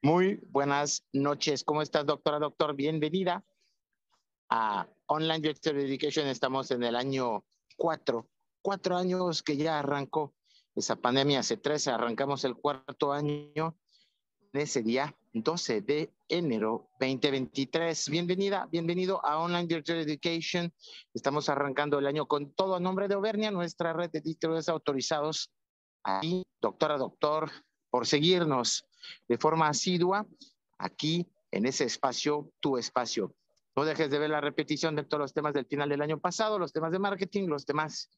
Muy buenas noches. ¿Cómo estás, doctora? Doctor, bienvenida a Online Virtual Education. Estamos en el año 4. 4 años que ya arrancó esa pandemia. Hace 3 arrancamos el cuarto año de ese día, 12 de enero 2023. Bienvenida, bienvenido a Online Virtual Education. Estamos arrancando el año con todo a nombre de Auvernia, nuestra red de distribuidores autorizados. Aquí, doctora, doctor, por seguirnos de forma asidua aquí en ese espacio, tu espacio. No dejes de ver la repetición de todos los temas del final del año pasado, los temas de marketing, los temas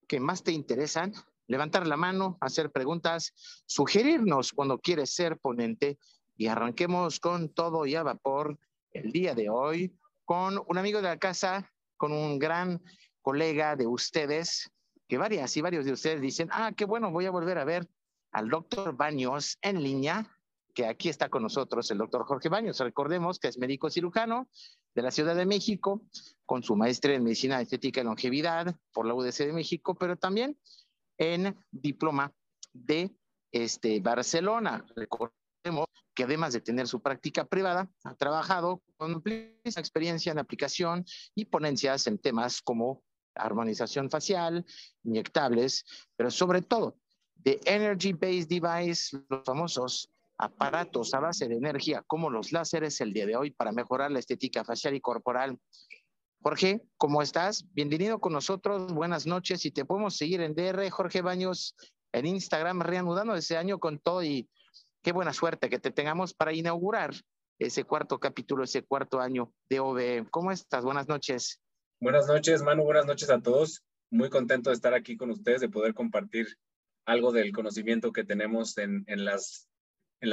que más te interesan. Levantar la mano, hacer preguntas, sugerirnos cuando quieres ser ponente y arranquemos con todo y a vapor el día de hoy con un amigo de la casa, con un gran colega de ustedes, que varias y varios de ustedes dicen, qué bueno, voy a volver a ver al doctor Baños en línea, que aquí está con nosotros el doctor Jorge Baños. Recordemos que es médico cirujano de la Ciudad de México, con su maestría en Medicina Estética y Longevidad por la UDC de México, pero también en diploma de Barcelona. Recordemos que además de tener su práctica privada, ha trabajado con amplia experiencia en aplicación y ponencias en temas como armonización facial, inyectables, pero sobre todo de Energy-Based Device, los famosos aparatos a base de energía como los láseres el día de hoy para mejorar la estética facial y corporal. Jorge, ¿cómo estás? Bienvenido con nosotros, buenas noches y te podemos seguir en DR Jorge Baños en Instagram, reanudando ese año con todo y qué buena suerte que te tengamos para inaugurar ese cuarto capítulo, ese cuarto año de OVE. ¿Cómo estás? Buenas noches. Buenas noches, Manu, buenas noches a todos. Muy contento de estar aquí con ustedes, de poder compartir algo del conocimiento que tenemos en las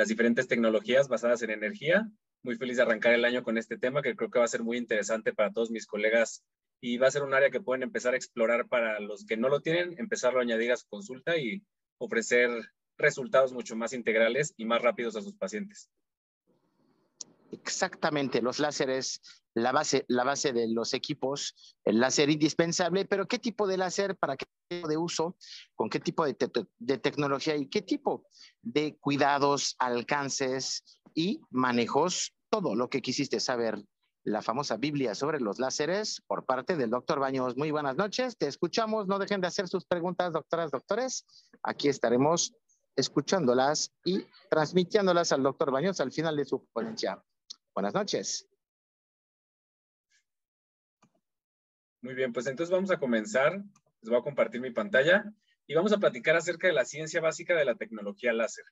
diferentes tecnologías basadas en energía. Muy feliz de arrancar el año con este tema que creo que va a ser muy interesante para todos mis colegas y va a ser un área que pueden empezar a explorar para los que no lo tienen, empezarlo a añadir a su consulta y ofrecer resultados mucho más integrales y más rápidos a sus pacientes. Exactamente, los láseres, la base de los equipos, el láser indispensable, pero ¿qué tipo de láser, para qué tipo de uso, con qué tipo de tecnología y qué tipo de cuidados, alcances y manejos? Todo lo que quisiste saber, la famosa Biblia sobre los láseres por parte del doctor Baños. Muy buenas noches, te escuchamos, no dejen de hacer sus preguntas, doctoras, doctores, aquí estaremos escuchándolas y transmitiéndolas al doctor Baños al final de su ponencia. Buenas noches. Muy bien, pues entonces vamos a comenzar. Les voy a compartir mi pantalla y vamos a platicar acerca de la ciencia básica de la tecnología láser.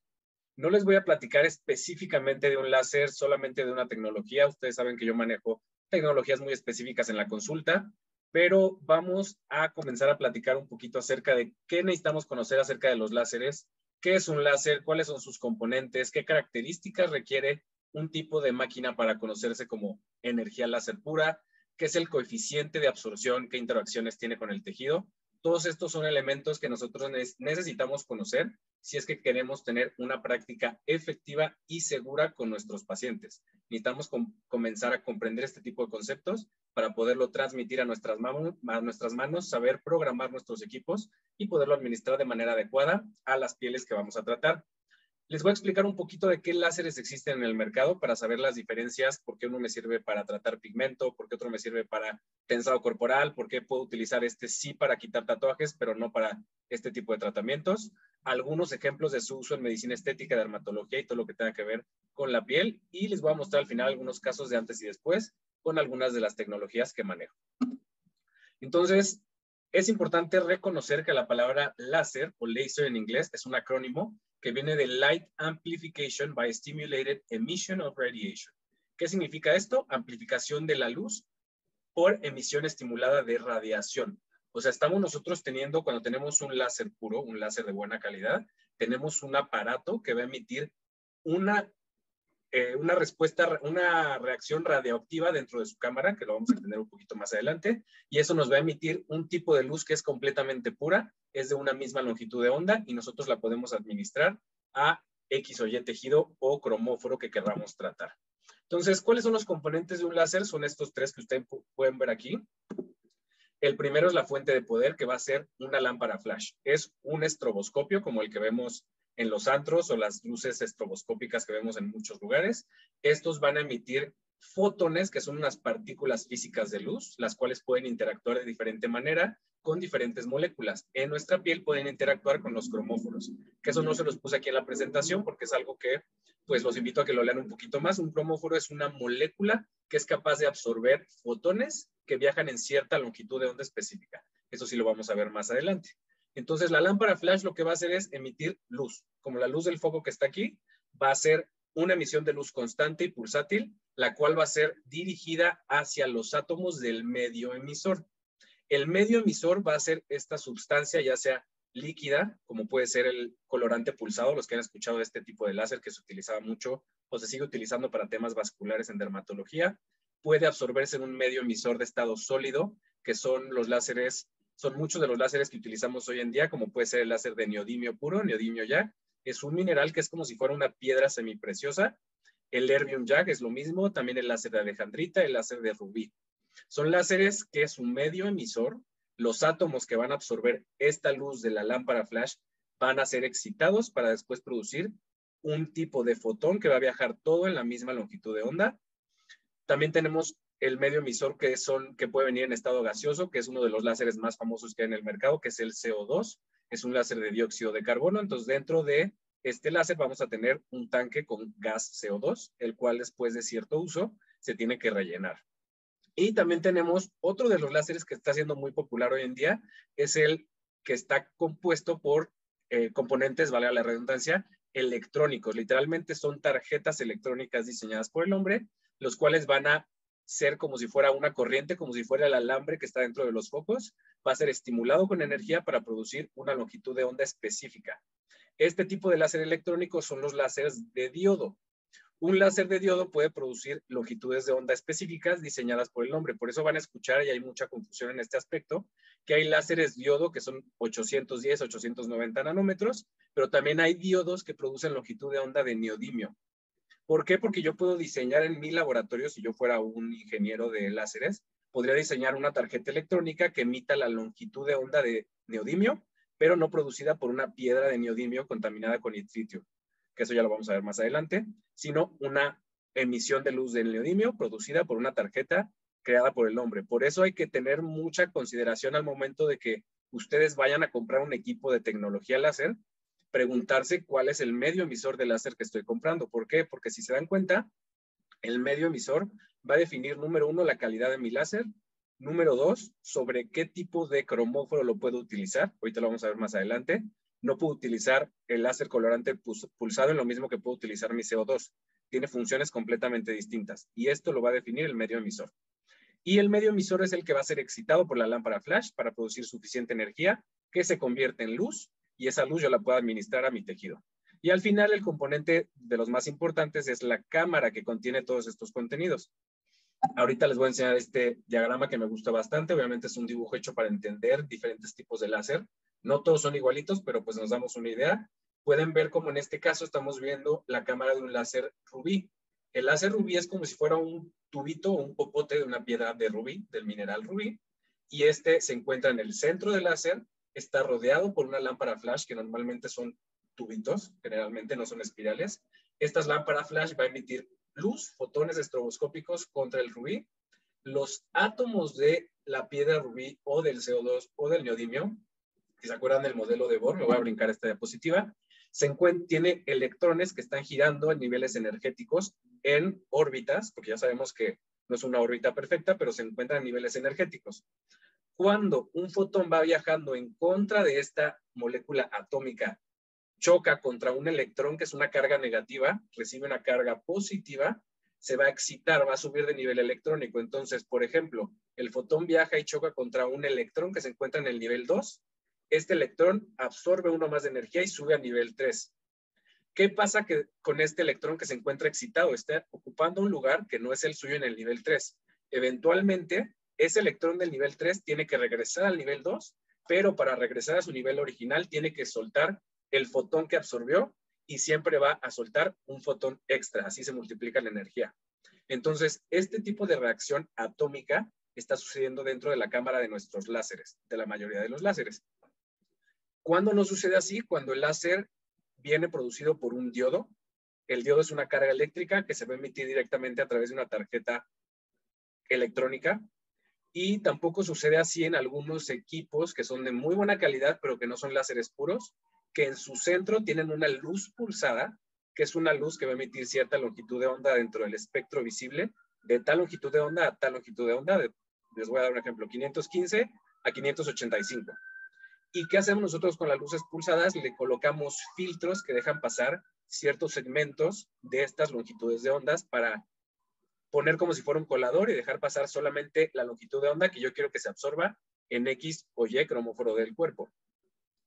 No les voy a platicar específicamente de un láser, solamente de una tecnología. Ustedes saben que yo manejo tecnologías muy específicas en la consulta, pero vamos a comenzar a platicar un poquito acerca de qué necesitamos conocer acerca de los láseres, qué es un láser, cuáles son sus componentes, qué características requiere un tipo de máquina para conocerse como energía láser pura, qué es el coeficiente de absorción, qué interacciones tiene con el tejido. Todos estos son elementos que nosotros necesitamos conocer si es que queremos tener una práctica efectiva y segura con nuestros pacientes. Necesitamos comenzar a comprender este tipo de conceptos para poderlo transmitir a nuestras manos, saber programar nuestros equipos y poderlo administrar de manera adecuada a las pieles que vamos a tratar. Les voy a explicar un poquito de qué láseres existen en el mercado para saber las diferencias, por qué uno me sirve para tratar pigmento, por qué otro me sirve para tensado corporal, por qué puedo utilizar este sí para quitar tatuajes, pero no para este tipo de tratamientos. Algunos ejemplos de su uso en medicina estética, dermatología y todo lo que tenga que ver con la piel. Y les voy a mostrar al final algunos casos de antes y después con algunas de las tecnologías que manejo. Entonces, es importante reconocer que la palabra láser o laser en inglés es un acrónimo que viene de Light Amplification by Stimulated Emission of Radiation. ¿Qué significa esto? Amplificación de la luz por emisión estimulada de radiación. O sea, estamos nosotros teniendo, cuando tenemos un láser puro, un láser de buena calidad, tenemos un aparato que va a emitir una respuesta, una reacción radioactiva dentro de su cámara, que lo vamos a entender un poquito más adelante, y eso nos va a emitir un tipo de luz que es completamente pura, es de una misma longitud de onda, y nosotros la podemos administrar a X o Y tejido o cromóforo que queramos tratar. Entonces, ¿cuáles son los componentes de un láser? Son estos tres que ustedes pueden ver aquí. El primero es la fuente de poder, que va a ser una lámpara flash. Es un estroboscopio, como el que vemos en los antros o las luces estroboscópicas que vemos en muchos lugares. Estos van a emitir fotones, que son unas partículas físicas de luz, las cuales pueden interactuar de diferente manera con diferentes moléculas. En nuestra piel pueden interactuar con los cromóforos, que eso no se los puse aquí en la presentación porque es algo que pues los invito a que lo lean un poquito más. Un cromóforo es una molécula que es capaz de absorber fotones que viajan en cierta longitud de onda específica. Eso sí lo vamos a ver más adelante. Entonces la lámpara flash lo que va a hacer es emitir luz. Como la luz del foco que está aquí, va a ser una emisión de luz constante y pulsátil, la cual va a ser dirigida hacia los átomos del medio emisor. El medio emisor va a ser esta sustancia, ya sea líquida, como puede ser el colorante pulsado, los que han escuchado de este tipo de láser que se utilizaba mucho o se sigue utilizando para temas vasculares en dermatología. Puede absorberse en un medio emisor de estado sólido, que son los láseres, son muchos de los láseres que utilizamos hoy en día, como puede ser el láser de neodimio puro, neodimio YAG. Es un mineral que es como si fuera una piedra semipreciosa. El erbium YAG es lo mismo, también el láser de alejandrita, el láser de rubí. Son láseres que es un medio emisor. Los átomos que van a absorber esta luz de la lámpara flash van a ser excitados para después producir un tipo de fotón que va a viajar todo en la misma longitud de onda. También tenemos el medio emisor que puede venir en estado gaseoso, que es uno de los láseres más famosos que hay en el mercado, que es el CO2. Es un láser de dióxido de carbono. Entonces, dentro de este láser vamos a tener un tanque con gas CO2, el cual después de cierto uso se tiene que rellenar. Y también tenemos otro de los láseres que está siendo muy popular hoy en día, es el que está compuesto por componentes, valga la redundancia, electrónicos. Literalmente son tarjetas electrónicas diseñadas por el hombre, los cuales van a ser como si fuera una corriente, como si fuera el alambre que está dentro de los focos. Va a ser estimulado con energía para producir una longitud de onda específica. Este tipo de láser electrónico son los láseres de diodo. Un láser de diodo puede producir longitudes de onda específicas diseñadas por el hombre. Por eso van a escuchar, y hay mucha confusión en este aspecto, que hay láseres diodo que son 810, 890 nanómetros, pero también hay diodos que producen longitud de onda de neodimio. ¿Por qué? Porque yo puedo diseñar en mi laboratorio, si yo fuera un ingeniero de láseres, podría diseñar una tarjeta electrónica que emita la longitud de onda de neodimio, pero no producida por una piedra de neodimio contaminada con nitritio, que eso ya lo vamos a ver más adelante, sino una emisión de luz del neodimio producida por una tarjeta creada por el hombre. Por eso hay que tener mucha consideración al momento de que ustedes vayan a comprar un equipo de tecnología láser, preguntarse cuál es el medio emisor de láser que estoy comprando. ¿Por qué? Porque si se dan cuenta, el medio emisor va a definir, número 1, la calidad de mi láser, número 2, sobre qué tipo de cromóforo lo puedo utilizar. Ahorita lo vamos a ver más adelante. No puedo utilizar el láser colorante pulsado en lo mismo que puedo utilizar mi CO2. Tiene funciones completamente distintas y esto lo va a definir el medio emisor. Y el medio emisor es el que va a ser excitado por la lámpara flash para producir suficiente energía que se convierte en luz y esa luz yo la puedo administrar a mi tejido. Y al final el componente de los más importantes es la cámara que contiene todos estos contenidos. Ahorita les voy a enseñar este diagrama que me gusta bastante. Obviamente es un dibujo hecho para entender diferentes tipos de láser. No todos son igualitos, pero pues nos damos una idea. Pueden ver como en este caso estamos viendo la cámara de un láser rubí. El láser rubí es como si fuera un tubito o un popote de una piedra de rubí, del mineral rubí. Y este se encuentra en el centro del láser. Está rodeado por una lámpara flash que normalmente son tubitos, generalmente no son espirales. Estas lámparas flash va a emitir luz, fotones estroboscópicos contra el rubí. Los átomos de la piedra rubí o del CO2 o del neodimio, si se acuerdan del modelo de Bohr, me voy a brincar esta diapositiva, tiene electrones que están girando en niveles energéticos en órbitas, porque ya sabemos que no es una órbita perfecta, pero se encuentran en niveles energéticos. Cuando un fotón va viajando en contra de esta molécula atómica, choca contra un electrón que es una carga negativa, recibe una carga positiva, se va a excitar, va a subir de nivel electrónico. Entonces, por ejemplo, el fotón viaja y choca contra un electrón que se encuentra en el nivel 2. Este electrón absorbe uno más de energía y sube a nivel 3. ¿Qué pasa con este electrón que se encuentra excitado? Está ocupando un lugar que no es el suyo en el nivel 3. Eventualmente, ese electrón del nivel 3 tiene que regresar al nivel 2, pero para regresar a su nivel original tiene que soltar el fotón que absorbió y siempre va a soltar un fotón extra, así se multiplica la energía. Entonces, este tipo de reacción atómica está sucediendo dentro de la cámara de nuestros láseres, de la mayoría de los láseres. ¿Cuándo no sucede así? Cuando el láser viene producido por un diodo. El diodo es una carga eléctrica que se va a emitir directamente a través de una tarjeta electrónica. Y tampoco sucede así en algunos equipos que son de muy buena calidad, pero que no son láseres puros, que en su centro tienen una luz pulsada, que es una luz que va a emitir cierta longitud de onda dentro del espectro visible, de tal longitud de onda a tal longitud de onda. Les voy a dar un ejemplo, 515 a 585. ¿Y qué hacemos nosotros con las luces pulsadas? Le colocamos filtros que dejan pasar ciertos segmentos de estas longitudes de ondas para poner como si fuera un colador y dejar pasar solamente la longitud de onda que yo quiero que se absorba en X o Y cromóforo del cuerpo.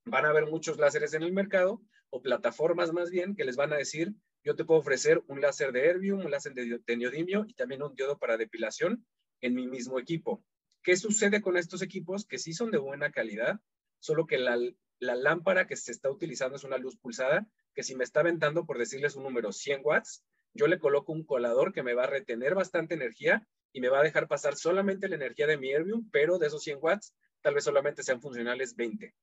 Van a haber muchos láseres en el mercado, o plataformas más bien, que les van a decir, yo te puedo ofrecer un láser de erbium, un láser de neodimio y también un diodo para depilación en mi mismo equipo. ¿Qué sucede con estos equipos? Que sí son de buena calidad, solo que la lámpara que se está utilizando es una luz pulsada, que si me está aventando, por decirles un número, 100 watts, yo le coloco un colador que me va a retener bastante energía y me va a dejar pasar solamente la energía de mi erbium, pero de esos 100 watts, tal vez solamente sean funcionales 20.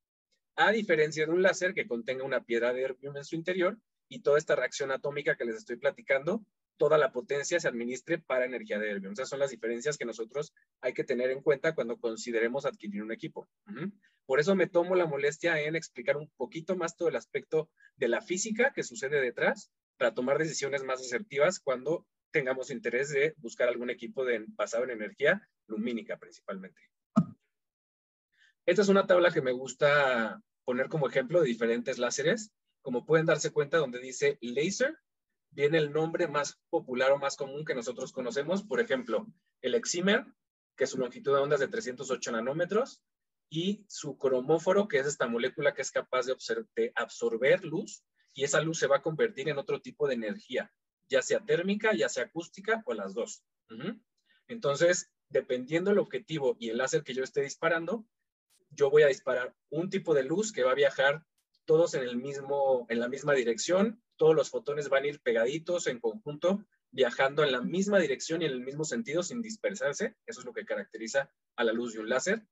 A diferencia de un láser que contenga una piedra de erbium en su interior y toda esta reacción atómica que les estoy platicando, toda la potencia se administre para energía de erbium. Esas son las diferencias que nosotros hay que tener en cuenta cuando consideremos adquirir un equipo. Por eso me tomo la molestia en explicar un poquito más todo el aspecto de la física que sucede detrás para tomar decisiones más asertivas cuando tengamos interés de buscar algún equipo basado en energía lumínica principalmente. Esta es una tabla que me gusta poner como ejemplo de diferentes láseres. Como pueden darse cuenta, donde dice laser, viene el nombre más popular o más común que nosotros conocemos. Por ejemplo, el excimer, que su longitud de onda es de 308 nanómetros, y su cromóforo, que es esta molécula que es capaz de absorber luz, y esa luz se va a convertir en otro tipo de energía, ya sea térmica, ya sea acústica o las dos. Entonces, dependiendo del objetivo y el láser que yo esté disparando, yo voy a disparar un tipo de luz que va a viajar todos en la misma dirección, todos los fotones van a ir pegaditos en conjunto, viajando en la misma dirección y en el mismo sentido sin dispersarse. Eso es lo que caracteriza a la luz de un láser.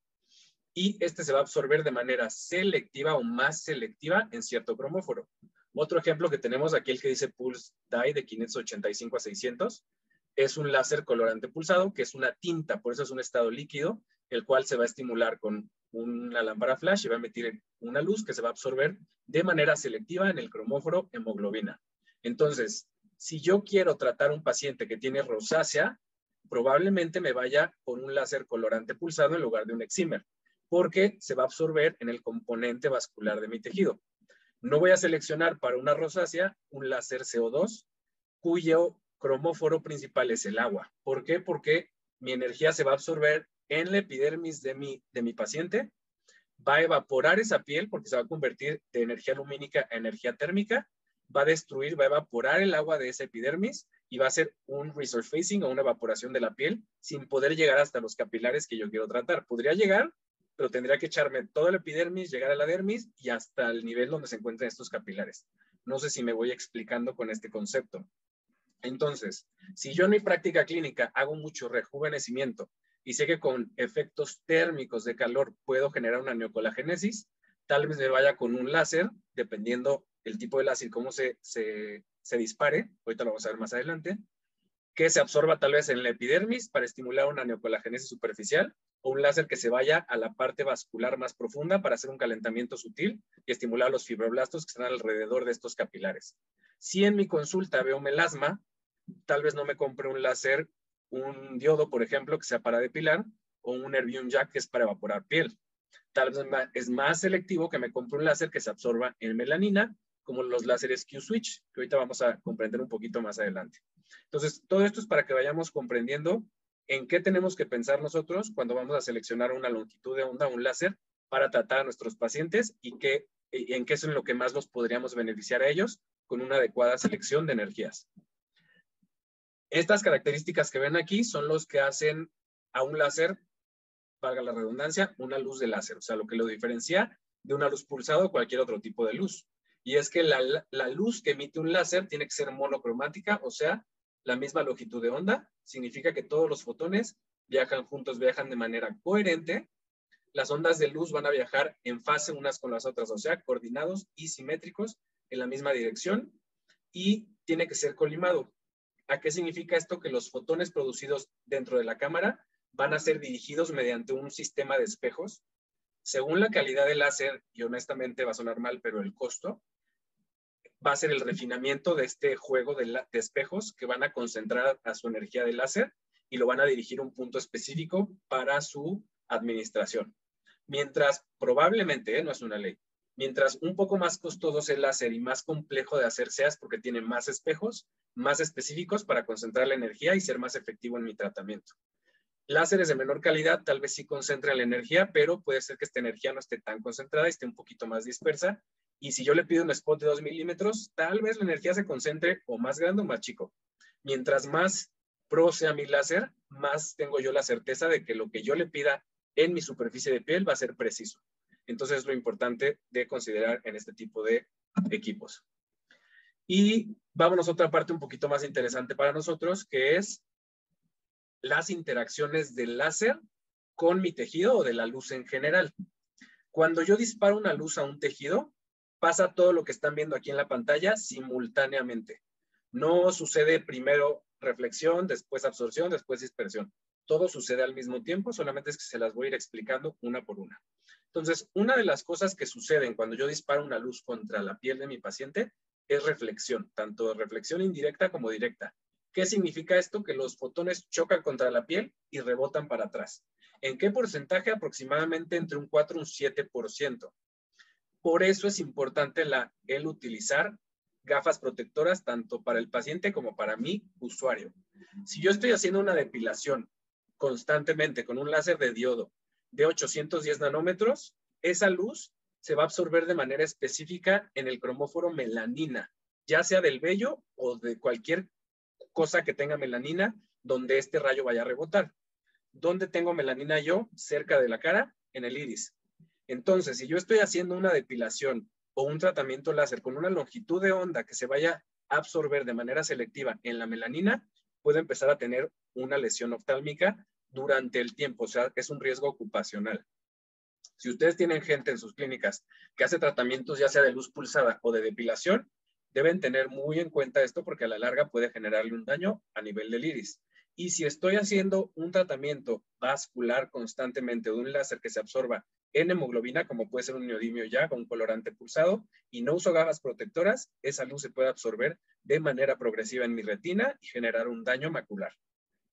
Y este se va a absorber de manera selectiva o más selectiva en cierto cromóforo. Otro ejemplo que tenemos aquí, el que dice Pulse Dye de 585 a 600, es un láser colorante pulsado, que es una tinta, por eso es un estado líquido, el cual se va a estimular con una lámpara flash y va a emitir una luz que se va a absorber de manera selectiva en el cromóforo hemoglobina. Entonces, si yo quiero tratar a un paciente que tiene rosácea, probablemente me vaya por un láser colorante pulsado en lugar de un excimer, porque se va a absorber en el componente vascular de mi tejido. No voy a seleccionar para una rosácea un láser CO2, cuyo cromóforo principal es el agua. ¿Por qué? Porque mi energía se va a absorber en la epidermis de mi paciente, va a evaporar esa piel porque se va a convertir de energía lumínica a energía térmica, va a destruir, va a evaporar el agua de esa epidermis y va a hacer un resurfacing o una evaporación de la piel sin poder llegar hasta los capilares que yo quiero tratar. Podría llegar, pero tendría que echarme toda la epidermis, llegar a la dermis y hasta el nivel donde se encuentran estos capilares. No sé si me voy explicando con este concepto. Entonces, si yo en mi práctica clínica hago mucho rejuvenecimiento y sé que con efectos térmicos de calor puedo generar una neocolagénesis, tal vez me vaya con un láser, dependiendo el tipo de láser, cómo se dispare, ahorita lo vamos a ver más adelante, que se absorba tal vez en la epidermis para estimular una neocolagénesis superficial, o un láser que se vaya a la parte vascular más profunda para hacer un calentamiento sutil y estimular los fibroblastos que están alrededor de estos capilares. Si en mi consulta veo melasma, tal vez no me compre un láser, un diodo, por ejemplo, que sea para depilar, o un erbium jack que es para evaporar piel. Tal vez es más selectivo que me compre un láser que se absorba en melanina, como los láseres Q-switch, que ahorita vamos a comprender un poquito más adelante. Entonces, todo esto es para que vayamos comprendiendo en qué tenemos que pensar nosotros cuando vamos a seleccionar una longitud de onda, un láser, para tratar a nuestros pacientes y en qué es en lo que más los podríamos beneficiar a ellos con una adecuada selección de energías. Estas características que ven aquí son los que hacen a un láser, valga la redundancia, una luz de láser, o sea, lo que lo diferencia de una luz pulsada o cualquier otro tipo de luz. Y es que la luz que emite un láser tiene que ser monocromática, o sea, la misma longitud de onda, significa que todos los fotones viajan juntos, viajan de manera coherente. Las ondas de luz van a viajar en fase unas con las otras, o sea, coordinados y simétricos en la misma dirección y tiene que ser colimado. ¿A qué significa esto? Que los fotones producidos dentro de la cámara van a ser dirigidos mediante un sistema de espejos. Según la calidad del láser, y honestamente va a sonar mal, pero el costo, va a ser el refinamiento de este juego de espejos que van a concentrar a su energía de láser y lo van a dirigir a un punto específico para su administración. Mientras probablemente, no es una ley, mientras un poco más costoso sea el láser y más complejo de hacer seas porque tiene más espejos, más específicos para concentrar la energía y ser más efectivo en mi tratamiento. Láseres de menor calidad tal vez sí concentran la energía, pero puede ser que esta energía no esté tan concentrada y esté un poquito más dispersa. Y si yo le pido un spot de 2 milímetros, tal vez la energía se concentre o más grande o más chico. Mientras más pro sea mi láser, más tengo yo la certeza de que lo que yo le pida en mi superficie de piel va a ser preciso. Entonces es lo importante de considerar en este tipo de equipos. Y vámonos a otra parte un poquito más interesante para nosotros, que es las interacciones del láser con mi tejido o de la luz en general. Cuando yo disparo una luz a un tejido, pasa todo lo que están viendo aquí en la pantalla simultáneamente. No sucede primero reflexión, después absorción, después dispersión. Todo sucede al mismo tiempo, solamente es que se las voy a ir explicando una por una. Entonces, una de las cosas que suceden cuando yo disparo una luz contra la piel de mi paciente es reflexión, tanto reflexión indirecta como directa. ¿Qué significa esto? Que los fotones chocan contra la piel y rebotan para atrás. ¿En qué porcentaje? Aproximadamente entre un 4 y un 7%. Por eso es importante el utilizar gafas protectoras tanto para el paciente como para mi usuario. Si yo estoy haciendo una depilación constantemente con un láser de diodo de 810 nanómetros, esa luz se va a absorber de manera específica en el cromóforo melanina, ya sea del vello o de cualquier cosa que tenga melanina donde este rayo vaya a rebotar. ¿Dónde tengo melanina yo? Cerca de la cara, en el iris. Entonces, si yo estoy haciendo una depilación o un tratamiento láser con una longitud de onda que se vaya a absorber de manera selectiva en la melanina, puedo empezar a tener una lesión oftálmica durante el tiempo, o sea, es un riesgo ocupacional. Si ustedes tienen gente en sus clínicas que hace tratamientos ya sea de luz pulsada o de depilación, deben tener muy en cuenta esto porque a la larga puede generarle un daño a nivel del iris. Y si estoy haciendo un tratamiento vascular constantemente de un láser que se absorba en hemoglobina, como puede ser un neodimio ya con un colorante pulsado, y no uso gafas protectoras, esa luz se puede absorber de manera progresiva en mi retina y generar un daño macular.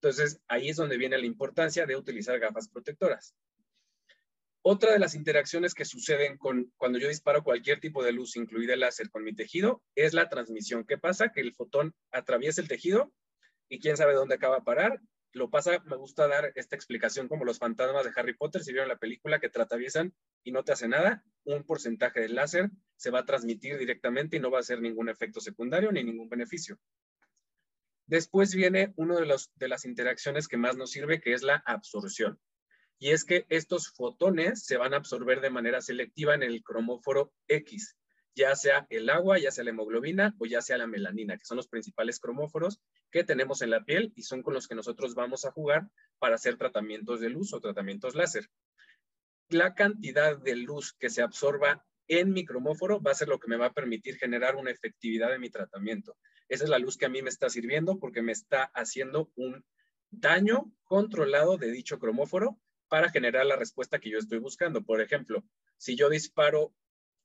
Entonces, ahí es donde viene la importancia de utilizar gafas protectoras. Otra de las interacciones que suceden cuando yo disparo cualquier tipo de luz, incluida el láser con mi tejido, es la transmisión. ¿Qué pasa? Que el fotón atraviesa el tejido y quién sabe dónde acaba a parar. Lo pasa, me gusta dar esta explicación como los fantasmas de Harry Potter, si vieron la película que te atraviesan y no te hace nada, un porcentaje del láser se va a transmitir directamente y no va a hacer ningún efecto secundario ni ningún beneficio. Después viene uno de las interacciones que más nos sirve, que es la absorción. Y es que estos fotones se van a absorber de manera selectiva en el cromóforo X, ya sea el agua, ya sea la hemoglobina o ya sea la melanina, que son los principales cromóforos que tenemos en la piel y son con los que nosotros vamos a jugar para hacer tratamientos de luz o tratamientos láser. La cantidad de luz que se absorba en mi cromóforo va a ser lo que me va a permitir generar una efectividad de mi tratamiento. Esa es la luz que a mí me está sirviendo porque me está haciendo un daño controlado de dicho cromóforo para generar la respuesta que yo estoy buscando. Por ejemplo, si yo disparo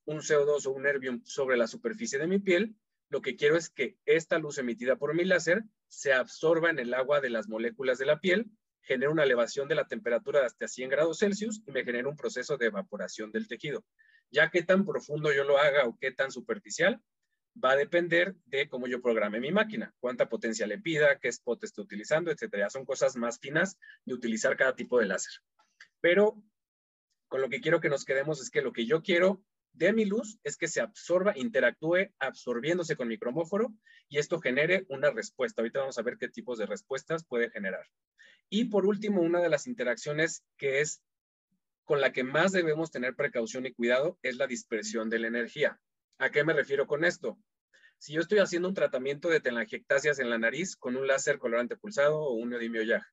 un CO2 o un erbium sobre la superficie de mi piel, lo que quiero es que esta luz emitida por mi láser se absorba en el agua de las moléculas de la piel, genere una elevación de la temperatura de hasta 100 grados Celsius y me genere un proceso de evaporación del tejido. Ya qué tan profundo yo lo haga o qué tan superficial, va a depender de cómo yo programe mi máquina, cuánta potencia le pida, qué spot esté utilizando, etcétera. Son cosas más finas de utilizar cada tipo de láser. Pero con lo que quiero que nos quedemos es que lo que yo quiero de mi luz es que se absorba, interactúe absorbiéndose con mi cromóforo y esto genere una respuesta. Ahorita vamos a ver qué tipos de respuestas puede generar. Y por último, una de las interacciones que es con la que más debemos tener precaución y cuidado es la dispersión de la energía. ¿A qué me refiero con esto? Si yo estoy haciendo un tratamiento de telangiectasias en la nariz con un láser colorante pulsado o un neodimio YAG,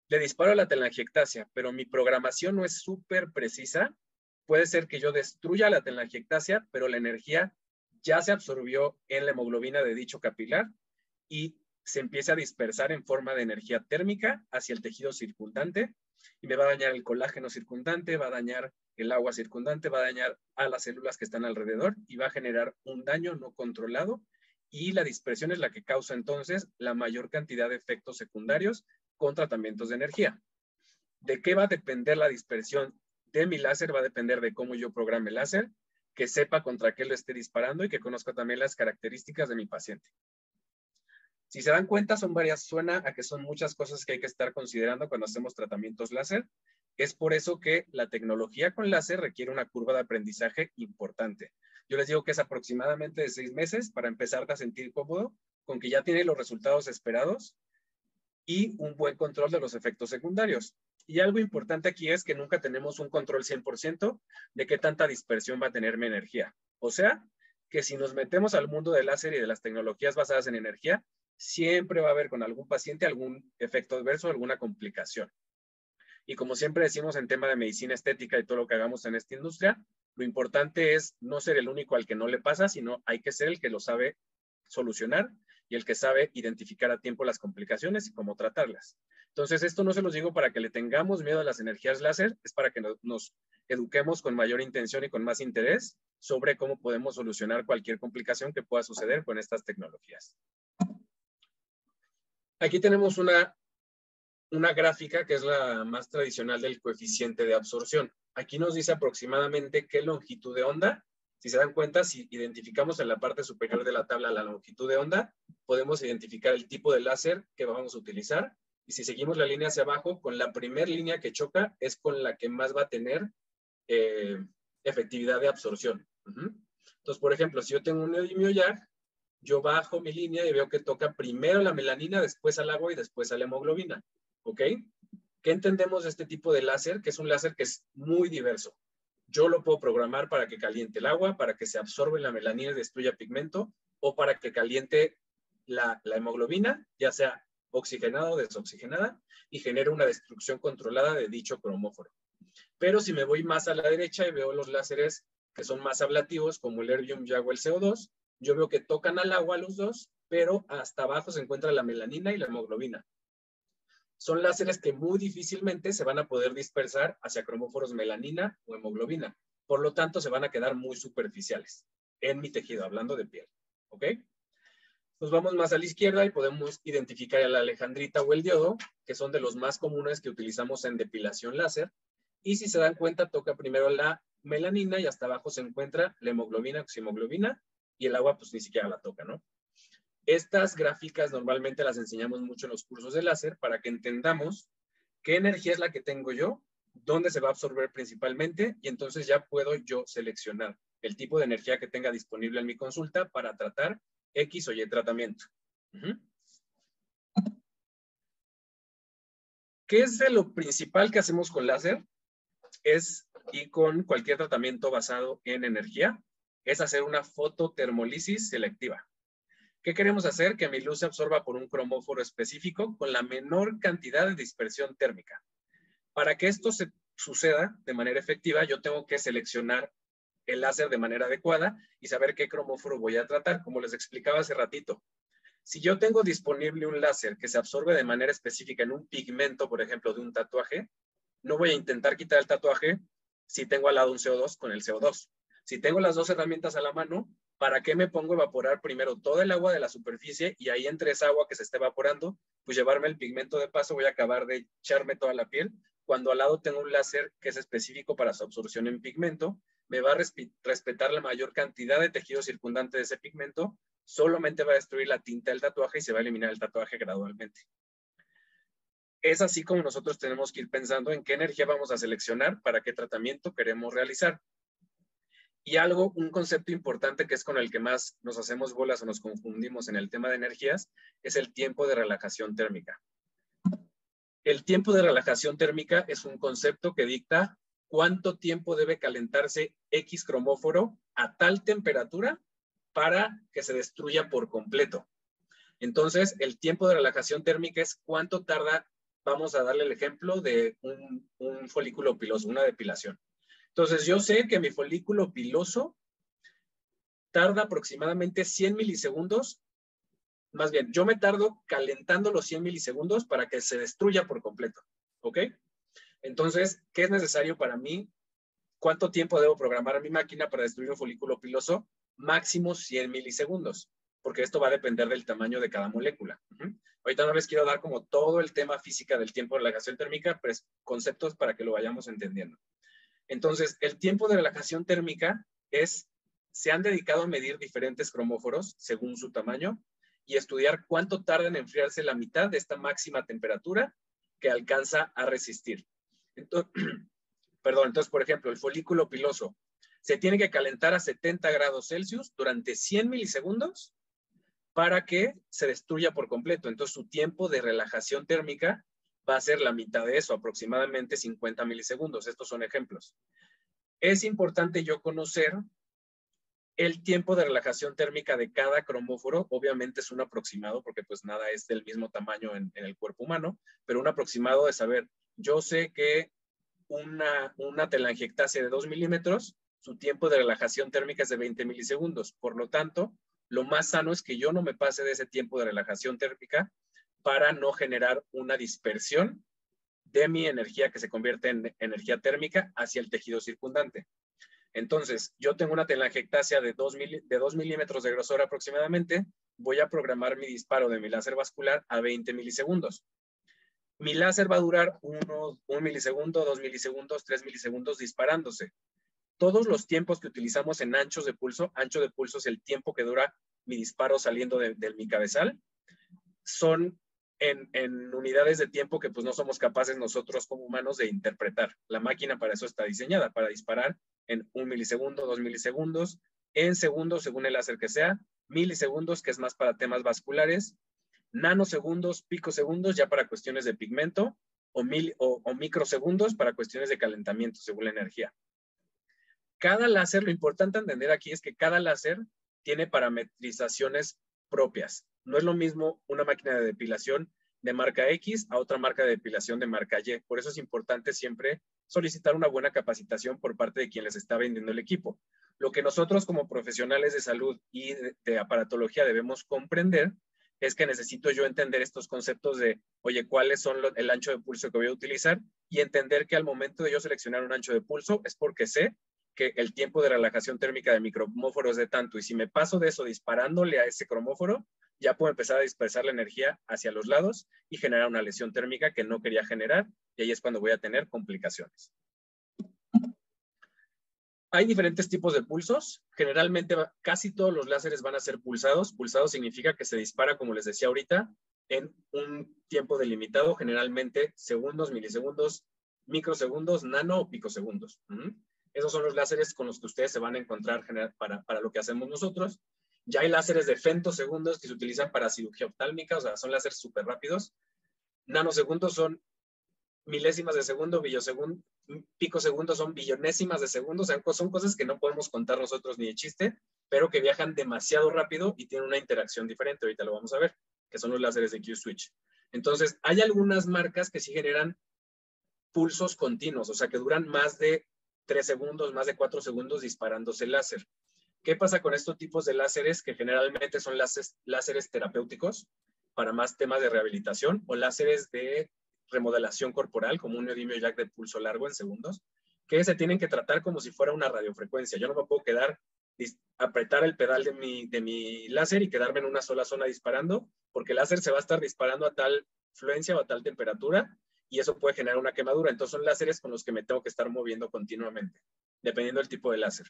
le disparo a la telangiectasia, pero mi programación no es súper precisa, puede ser que yo destruya la telangiectasia, pero la energía ya se absorbió en la hemoglobina de dicho capilar y se empieza a dispersar en forma de energía térmica hacia el tejido circundante y me va a dañar el colágeno circundante, va a dañar el agua circundante, va a dañar a las células que están alrededor y va a generar un daño no controlado y la dispersión es la que causa entonces la mayor cantidad de efectos secundarios con tratamientos de energía. ¿De qué va a depender la dispersión de mi láser? Va a depender de cómo yo programe el láser, que sepa contra qué lo esté disparando y que conozca también las características de mi paciente. Si se dan cuenta, suena a que son muchas cosas que hay que estar considerando cuando hacemos tratamientos láser. Es por eso que la tecnología con láser requiere una curva de aprendizaje importante. Yo les digo que es aproximadamente de 6 meses para empezarte a sentir cómodo con que ya tiene los resultados esperados y un buen control de los efectos secundarios. Y algo importante aquí es que nunca tenemos un control 100% de qué tanta dispersión va a tener mi energía. O sea, que si nos metemos al mundo del láser y de las tecnologías basadas en energía, siempre va a haber con algún paciente algún efecto adverso, alguna complicación. Y como siempre decimos en tema de medicina estética y todo lo que hagamos en esta industria, lo importante es no ser el único al que no le pasa, sino hay que ser el que lo sabe solucionar y el que sabe identificar a tiempo las complicaciones y cómo tratarlas. Entonces, esto no se los digo para que le tengamos miedo a las energías láser, es para que nos eduquemos con mayor intención y con más interés sobre cómo podemos solucionar cualquier complicación que pueda suceder con estas tecnologías. Aquí tenemos una gráfica que es la más tradicional del coeficiente de absorción. Aquí nos dice aproximadamente qué longitud de onda. Si se dan cuenta, si identificamos en la parte superior de la tabla la longitud de onda, podemos identificar el tipo de láser que vamos a utilizar. Y si seguimos la línea hacia abajo, con la primera línea que choca es con la que más va a tener efectividad de absorción. Entonces, por ejemplo, si yo tengo un neodimio YAG, yo bajo mi línea y veo que toca primero la melanina, después al agua y después a la hemoglobina. ¿Ok? ¿Qué entendemos de este tipo de láser? Que es un láser que es muy diverso. Yo lo puedo programar para que caliente el agua, para que se absorbe la melanina y destruya pigmento, o para que caliente la hemoglobina, ya sea oxigenada o desoxigenada, y genere una destrucción controlada de dicho cromóforo. Pero si me voy más a la derecha y veo los láseres que son más ablativos, como el erbium YAG o el CO2, yo veo que tocan al agua los dos, pero hasta abajo se encuentra la melanina y la hemoglobina. Son láseres que muy difícilmente se van a poder dispersar hacia cromóforos melanina o hemoglobina. Por lo tanto, se van a quedar muy superficiales en mi tejido, hablando de piel. ¿Ok? Nos vamos más a la izquierda y podemos identificar a la alejandrita o el diodo, que son de los más comunes que utilizamos en depilación láser. Y si se dan cuenta, toca primero la melanina y hasta abajo se encuentra la hemoglobina, oxihemoglobina, y el agua pues ni siquiera la toca, ¿no? Estas gráficas normalmente las enseñamos mucho en los cursos de láser para que entendamos qué energía es la que tengo yo, dónde se va a absorber principalmente, y entonces ya puedo yo seleccionar el tipo de energía que tenga disponible en mi consulta para tratar X o Y tratamiento. ¿Qué es de lo principal que hacemos con láser? Y con cualquier tratamiento basado en energía, es hacer una fototermolisis selectiva. ¿Qué queremos hacer? Que mi luz se absorba por un cromóforo específico con la menor cantidad de dispersión térmica. Para que esto suceda de manera efectiva, yo tengo que seleccionar el láser de manera adecuada y saber qué cromóforo voy a tratar, como les explicaba hace ratito. Si yo tengo disponible un láser que se absorbe de manera específica en un pigmento, por ejemplo, de un tatuaje, no voy a intentar quitar el tatuaje si tengo al lado un CO2 con el CO2. Si tengo las dos herramientas a la mano, ¿para qué me pongo a evaporar primero todo el agua de la superficie y ahí entre esa agua que se está evaporando, pues llevarme el pigmento de paso, voy a acabar de echarme toda la piel, cuando al lado tengo un láser que es específico para su absorción en pigmento, me va a respetar la mayor cantidad de tejido circundante de ese pigmento, solamente va a destruir la tinta del tatuaje y se va a eliminar el tatuaje gradualmente. Es así como nosotros tenemos que ir pensando en qué energía vamos a seleccionar para qué tratamiento queremos realizar. Y un concepto importante que es con el que más nos hacemos bolas o nos confundimos en el tema de energías, es el tiempo de relajación térmica. El tiempo de relajación térmica es un concepto que dicta cuánto tiempo debe calentarse X cromóforo a tal temperatura para que se destruya por completo. Entonces, el tiempo de relajación térmica es cuánto tarda, vamos a darle el ejemplo de un folículo piloso, una depilación. Entonces, yo sé que mi folículo piloso tarda aproximadamente 100 milisegundos. Más bien, yo me tardo calentando los 100 milisegundos para que se destruya por completo. ¿Ok? Entonces, ¿qué es necesario para mí? ¿Cuánto tiempo debo programar a mi máquina para destruir un folículo piloso? Máximo 100 milisegundos, porque esto va a depender del tamaño de cada molécula. Ahorita no les quiero dar como todo el tema física del tiempo de relajación térmica, pero conceptos para que lo vayamos entendiendo. Entonces, el tiempo de relajación térmica se han dedicado a medir diferentes cromóforos según su tamaño y estudiar cuánto tarda en enfriarse la mitad de esta máxima temperatura que alcanza a resistir. Entonces, por ejemplo, el folículo piloso se tiene que calentar a 70 grados Celsius durante 100 milisegundos para que se destruya por completo. Entonces, su tiempo de relajación térmica va a ser la mitad de eso, aproximadamente 50 milisegundos. Estos son ejemplos. Es importante yo conocer el tiempo de relajación térmica de cada cromóforo. Obviamente es un aproximado, porque pues nada es del mismo tamaño en el cuerpo humano, pero un aproximado de saber, yo sé que una telangiectasia de 2 milímetros, su tiempo de relajación térmica es de 20 milisegundos. Por lo tanto, lo más sano es que yo no me pase de ese tiempo de relajación térmica para no generar una dispersión de mi energía que se convierte en energía térmica hacia el tejido circundante. Entonces, yo tengo una telangiectasia de 2 milímetros de grosor aproximadamente, voy a programar mi disparo de mi láser vascular a 20 milisegundos. Mi láser va a durar 1 milisegundo, 2 milisegundos, 3 milisegundos disparándose. Todos los tiempos que utilizamos en ancho de pulso es el tiempo que dura mi disparo saliendo de mi cabezal, son en unidades de tiempo que pues no somos capaces nosotros como humanos de interpretar. La máquina para eso está diseñada, para disparar en 1 milisegundo, 2 milisegundos, en segundos según el láser que sea, milisegundos que es más para temas vasculares, nanosegundos, picosegundos ya para cuestiones de pigmento o microsegundos para cuestiones de calentamiento según la energía. Cada láser, lo importante entender aquí es que cada láser tiene parametrizaciones propias. No es lo mismo una máquina de depilación de marca X a otra marca de depilación de marca Y. Por eso es importante siempre solicitar una buena capacitación por parte de quien les está vendiendo el equipo. Lo que nosotros como profesionales de salud y de aparatología debemos comprender es que necesito yo entender estos conceptos de, oye, ¿cuáles son el ancho de pulso que voy a utilizar? Y entender que al momento de yo seleccionar un ancho de pulso es porque sé que el tiempo de relajación térmica de mi cromóforo es de tanto, y si me paso de eso disparándole a ese cromóforo, ya puedo empezar a dispersar la energía hacia los lados y generar una lesión térmica que no quería generar, y ahí es cuando voy a tener complicaciones. Hay diferentes tipos de pulsos. Generalmente casi todos los láseres van a ser pulsados. Pulsado significa que se dispara, como les decía ahorita, en un tiempo delimitado, generalmente segundos, milisegundos, microsegundos, nano o picosegundos. Esos son los láseres con los que ustedes se van a encontrar para lo que hacemos nosotros. Ya hay láseres de femtosegundos que se utilizan para cirugía oftálmica, o sea, son láseres súper rápidos. Nanosegundos son milésimas de segundo, picosegundos son billonésimas de segundo, o sea, son cosas que no podemos contar nosotros ni de chiste, pero que viajan demasiado rápido y tienen una interacción diferente. Ahorita lo vamos a ver, que son los láseres de Q-Switch. Entonces, hay algunas marcas que sí generan pulsos continuos, o sea, que duran más de 3 segundos, más de 4 segundos disparándose el láser. ¿Qué pasa con estos tipos de láseres? Que generalmente son láseres terapéuticos para más temas de rehabilitación o láseres de remodelación corporal, como un neodimio jack de pulso largo en segundos, que se tienen que tratar como si fuera una radiofrecuencia. Yo no me puedo apretar el pedal de mi láser y quedarme en una sola zona disparando, porque el láser se va a estar disparando a tal fluencia o a tal temperatura, y eso puede generar una quemadura. Entonces son láseres con los que me tengo que estar moviendo continuamente, dependiendo del tipo de láser.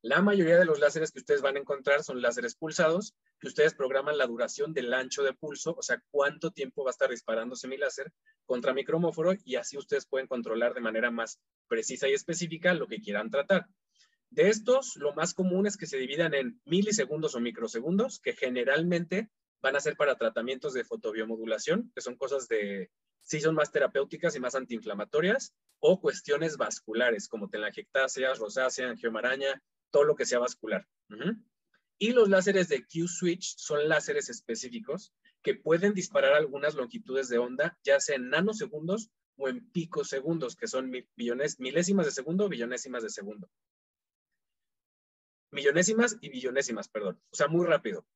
La mayoría de los láseres que ustedes van a encontrar son láseres pulsados, que ustedes programan la duración del ancho de pulso, o sea, cuánto tiempo va a estar disparándose mi láser contra mi cromóforo, y así ustedes pueden controlar de manera más precisa y específica lo que quieran tratar. De estos, lo más común es que se dividan en milisegundos o microsegundos, que generalmente van a ser para tratamientos de fotobiomodulación, que son cosas sí son más terapéuticas y más antiinflamatorias, o cuestiones vasculares, como telangiectasias, rosácea, angiomaraña, todo lo que sea vascular. Y los láseres de Q-Switch son láseres específicos que pueden disparar algunas longitudes de onda, ya sea en nanosegundos o en picosegundos, que son milésimas de segundo o billonésimas de segundo. millonésimas y billonésimas, perdón. O sea, muy rápido.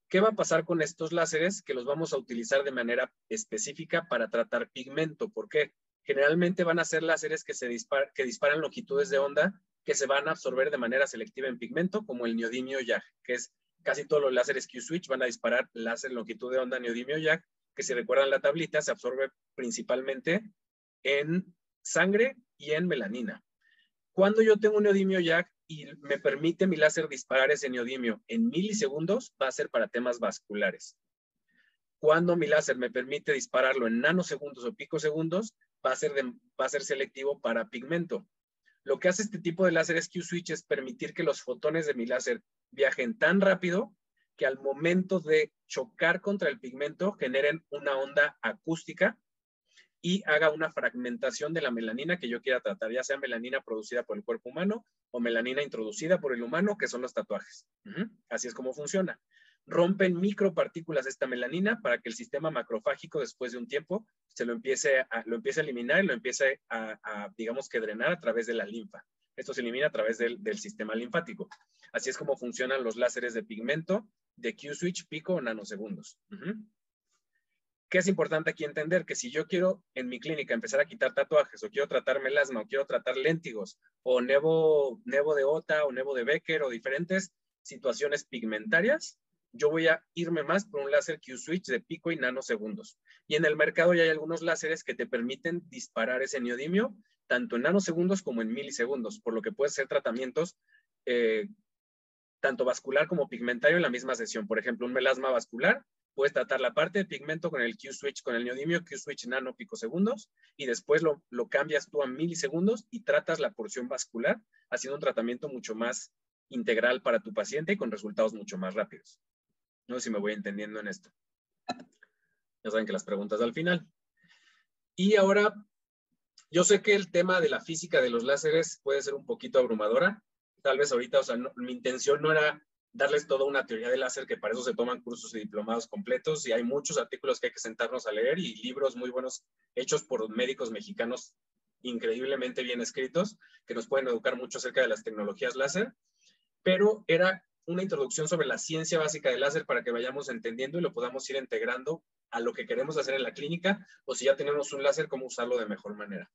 ¿Qué va a pasar con estos láseres? Que los vamos a utilizar de manera específica para tratar pigmento. ¿Por qué? Generalmente van a ser láseres que disparan longitudes de onda que se van a absorber de manera selectiva en pigmento, como el neodimio YAG, que es casi todos los láseres Q-switch van a disparar láser longitud de onda neodimio YAG, que si recuerdan la tablita, se absorbe principalmente en sangre y en melanina. Cuando yo tengo un neodimio YAG y me permite mi láser disparar ese neodimio en milisegundos, va a ser para temas vasculares. Cuando mi láser me permite dispararlo en nanosegundos o picosegundos, va a ser selectivo para pigmento. Lo que hace este tipo de láseres Q-switch es permitir que los fotones de mi láser viajen tan rápido que al momento de chocar contra el pigmento generen una onda acústica y haga una fragmentación de la melanina que yo quiera tratar, ya sea melanina producida por el cuerpo humano o melanina introducida por el humano, que son los tatuajes. Así es como funciona. Rompen micropartículas esta melanina para que el sistema macrofágico, después de un tiempo, lo empiece a eliminar y lo empiece digamos que drenar a través de la linfa. Esto se elimina a través del sistema linfático. Así es como funcionan los láseres de pigmento de Q-switch, pico o nanosegundos. ¿Qué es importante aquí entender? Que si yo quiero en mi clínica empezar a quitar tatuajes, o quiero tratar melasma, o quiero tratar léntigos, o nevo de Ota, o nevo de Becker, o diferentes situaciones pigmentarias, yo voy a irme más por un láser Q-switch de pico y nanosegundos. Y en el mercado ya hay algunos láseres que te permiten disparar ese neodimio tanto en nanosegundos como en milisegundos, por lo que puedes hacer tratamientos tanto vascular como pigmentario en la misma sesión. Por ejemplo, un melasma vascular, puedes tratar la parte de pigmento con el Q-switch, con el neodimio Q-switch nano picosegundos, y después lo cambias tú a milisegundos y tratas la porción vascular, haciendo un tratamiento mucho más integral para tu paciente y con resultados mucho más rápidos. No sé si me voy entendiendo en esto. Ya saben que las preguntas al final. Y ahora, yo sé que el tema de la física de los láseres puede ser un poquito abrumadora. Tal vez ahorita, o sea, mi intención no era darles toda una teoría del láser, que para eso se toman cursos y diplomados completos, y hay muchos artículos que hay que sentarnos a leer y libros muy buenos hechos por médicos mexicanos increíblemente bien escritos, que nos pueden educar mucho acerca de las tecnologías láser, pero era una introducción sobre la ciencia básica del láser para que vayamos entendiendo y lo podamos ir integrando a lo que queremos hacer en la clínica, o si ya tenemos un láser, cómo usarlo de mejor manera.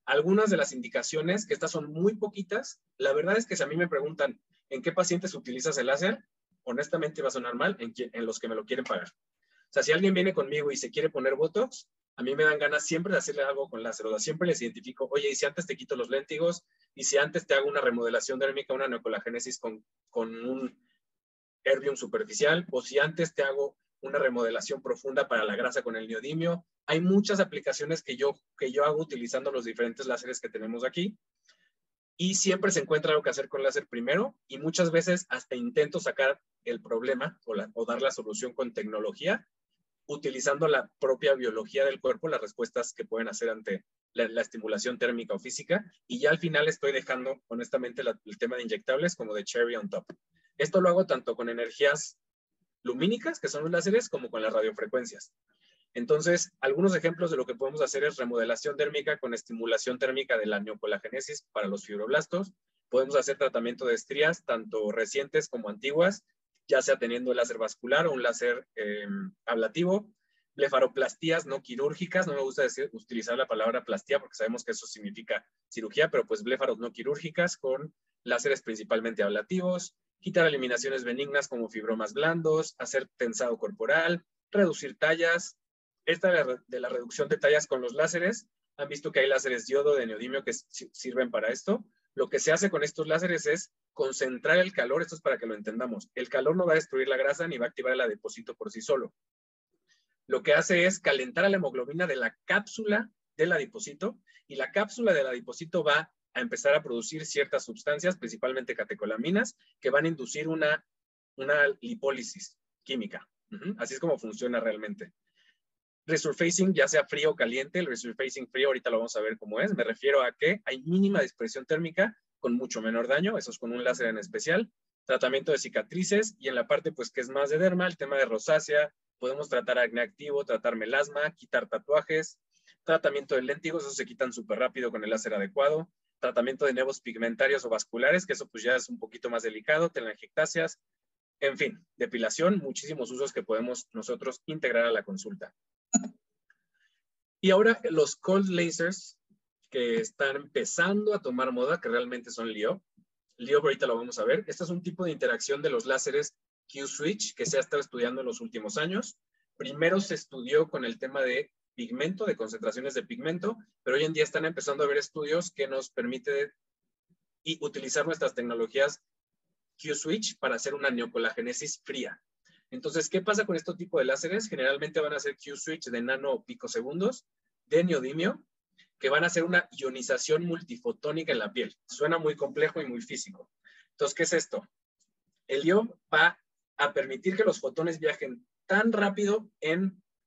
Algunas de las indicaciones, que estas son muy poquitas, la verdad es que si a mí me preguntan en qué pacientes utilizas el láser, honestamente va a sonar mal en los que me lo quieren pagar. O sea, si alguien viene conmigo y se quiere poner Botox, a mí me dan ganas siempre de hacerle algo con láser. O sea, siempre les identifico, oye, y si antes te quito los léntigos, y si antes te hago una remodelación dérmica, una neocolagénesis con un erbium superficial, o si antes te hago una remodelación profunda para la grasa con el neodimio. Hay muchas aplicaciones que yo hago utilizando los diferentes láseres que tenemos aquí. Y siempre se encuentra algo que hacer con láser primero, y muchas veces hasta intento sacar el problema o dar la solución con tecnología, utilizando la propia biología del cuerpo, las respuestas que pueden hacer ante la estimulación térmica o física, y ya al final estoy dejando, honestamente, el tema de inyectables como de cherry on top. Esto lo hago tanto con energías lumínicas, que son los láseres, como con las radiofrecuencias. Entonces, algunos ejemplos de lo que podemos hacer es remodelación térmica con estimulación térmica de la neocolagénesis para los fibroblastos. Podemos hacer tratamiento de estrías, tanto recientes como antiguas, ya sea teniendo láser vascular o un láser ablativo. Blefaroplastías no quirúrgicas, no me gusta utilizar la palabra plastía porque sabemos que eso significa cirugía, pero pues blefaros no quirúrgicas con láseres principalmente ablativos, quitar eliminaciones benignas como fibromas blandos, hacer tensado corporal, reducir tallas. Esta de la reducción de tallas con los láseres, han visto que hay láseres diodo de neodimio que sirven para esto. Lo que se hace con estos láseres es concentrar el calor. Esto es para que lo entendamos. El calor no va a destruir la grasa ni va a activar el adipocito por sí solo. Lo que hace es calentar a la hemoglobina de la cápsula del adipocito, y la cápsula del adipocito va a empezar a producir ciertas sustancias, principalmente catecolaminas, que van a inducir una lipólisis química. Así es como funciona realmente. Resurfacing, ya sea frío o caliente, el resurfacing frío ahorita lo vamos a ver cómo es. Me refiero a que hay mínima dispersión térmica con mucho menor daño, eso es con un láser en especial. Tratamiento de cicatrices, y en la parte pues que es más de derma, el tema de rosácea, podemos tratar acné activo, tratar melasma, quitar tatuajes, tratamiento de léntigos, esos se quitan súper rápido con el láser adecuado. tratamiento de nevos pigmentarios o vasculares, que eso pues ya es un poquito más delicado, telangiectasias, en fin, depilación, muchísimos usos que podemos nosotros integrar a la consulta. Y ahora los cold lasers que están empezando a tomar moda, que realmente son LIO. LIO ahorita lo vamos a ver. Este es un tipo de interacción de los láseres Q-switch que se ha estado estudiando en los últimos años. Primero se estudió con el tema de pigmento, de concentraciones de pigmento, pero hoy en día están empezando a haber estudios que nos permiten utilizar nuestras tecnologías Q-switch para hacer una neocolagénesis fría. Entonces, ¿qué pasa con este tipo de láseres? Generalmente van a ser Q-switch de nano picosegundos de neodimio, que van a hacer una ionización multifotónica en la piel. Suena muy complejo y muy físico. Entonces, ¿qué es esto? El ion va a permitir que los fotones viajen tan rápido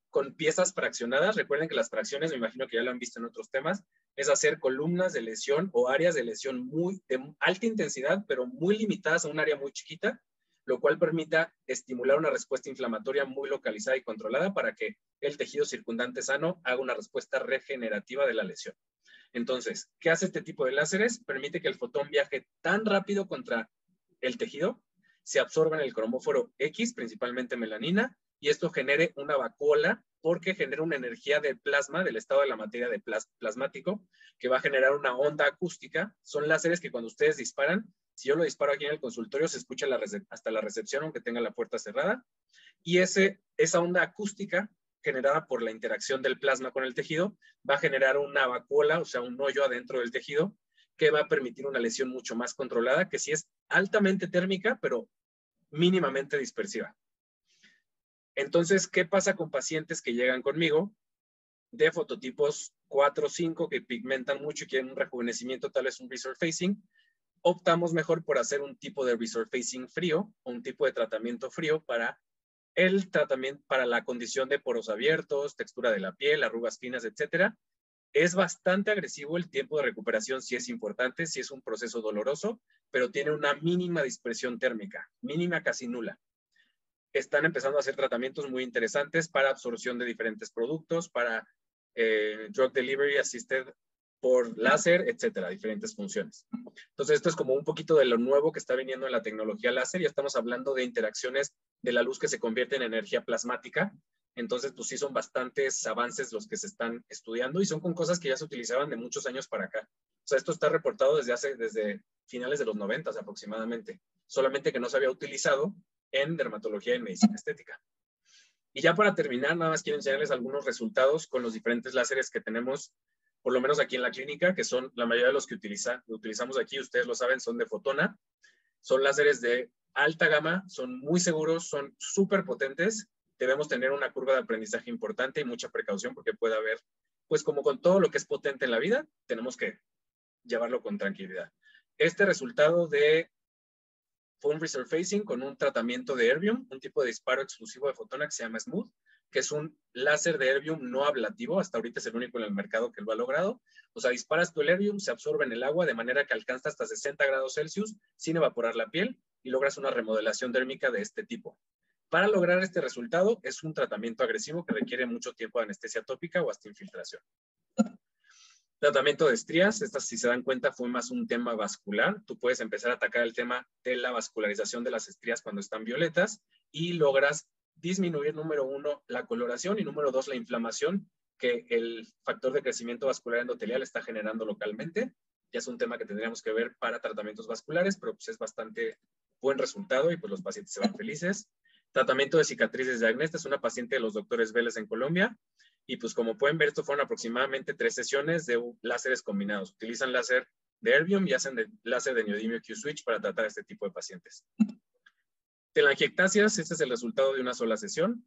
con piezas fraccionadas. Recuerden que las fracciones, me imagino que ya lo han visto en otros temas, es hacer columnas de lesión o áreas de lesión de alta intensidad, pero muy limitadas a un área muy chiquita, lo cual permita estimular una respuesta inflamatoria muy localizada y controlada para que el tejido circundante sano haga una respuesta regenerativa de la lesión. Entonces, ¿qué hace este tipo de láseres? Permite que el fotón viaje tan rápido contra el tejido, se absorba en el cromóforo X, principalmente melanina, y esto genere una vacuola porque genera una energía del plasma, del estado de la materia de plasmático, que va a generar una onda acústica. Son láseres que cuando ustedes disparan, si yo lo disparo aquí en el consultorio, se escucha hasta la recepción, aunque tenga la puerta cerrada. Y esa onda acústica generada por la interacción del plasma con el tejido va a generar una vacuola, o sea, un hoyo adentro del tejido, que va a permitir una lesión mucho más controlada, que sí es altamente térmica, pero mínimamente dispersiva. Entonces, ¿qué pasa con pacientes que llegan conmigo de fototipos 4 o 5 que pigmentan mucho y quieren un rejuvenecimiento, tal vez un resurfacing? Optamos mejor por hacer un tipo de resurfacing frío o un tipo de tratamiento frío para el tratamiento, para la condición de poros abiertos, textura de la piel, arrugas finas, etcétera. Es bastante agresivo, el tiempo de recuperación sí es importante, sí es un proceso doloroso, pero tiene una mínima dispersión térmica, mínima casi nula. Están empezando a hacer tratamientos muy interesantes para absorción de diferentes productos, para drug delivery assisted por láser, etcétera, diferentes funciones. Entonces, esto es como un poquito de lo nuevo que está viniendo en la tecnología láser. Ya estamos hablando de interacciones de la luz que se convierte en energía plasmática. Entonces, pues sí son bastantes avances los que se están estudiando y son con cosas que ya se utilizaban de muchos años para acá. O sea, esto está reportado desde finales de los 90 aproximadamente, solamente que no se había utilizado en dermatología y medicina estética. Y ya para terminar, nada más quiero enseñarles algunos resultados con los diferentes láseres que tenemos, por lo menos aquí en la clínica, que son la mayoría de los que utilizamos aquí, ustedes lo saben, son de fotona. Son láseres de alta gama, son muy seguros, son súper potentes. Debemos tener una curva de aprendizaje importante y mucha precaución porque puede haber, pues como con todo lo que es potente en la vida, tenemos que llevarlo con tranquilidad. Este resultado fue un resurfacing con un tratamiento de erbium, un tipo de disparo exclusivo de fotona que se llama Smooth, que es un láser de erbium no ablativo. Hasta ahorita es el único en el mercado que lo ha logrado. O sea, disparas tu erbium, se absorbe en el agua de manera que alcanza hasta 60 grados Celsius sin evaporar la piel y logras una remodelación dérmica de este tipo. Para lograr este resultado es un tratamiento agresivo que requiere mucho tiempo de anestesia tópica o hasta infiltración. Tratamiento de estrías, estas si se dan cuenta fue más un tema vascular. Tú puedes empezar a atacar el tema de la vascularización de las estrías cuando están violetas y logras disminuir, número 1, la coloración y número 2, la inflamación que el factor de crecimiento vascular endotelial está generando localmente. Ya es un tema que tendríamos que ver para tratamientos vasculares, pero pues es bastante buen resultado y pues los pacientes se van felices. Tratamiento de cicatrices de acné, esta es una paciente de los doctores Vélez en Colombia. Y pues como pueden ver, esto fueron aproximadamente 3 sesiones de láseres combinados. Utilizan láser de erbium y hacen láser de neodimio Q-switch para tratar este tipo de pacientes. Telangiectasias, este es el resultado de una sola sesión.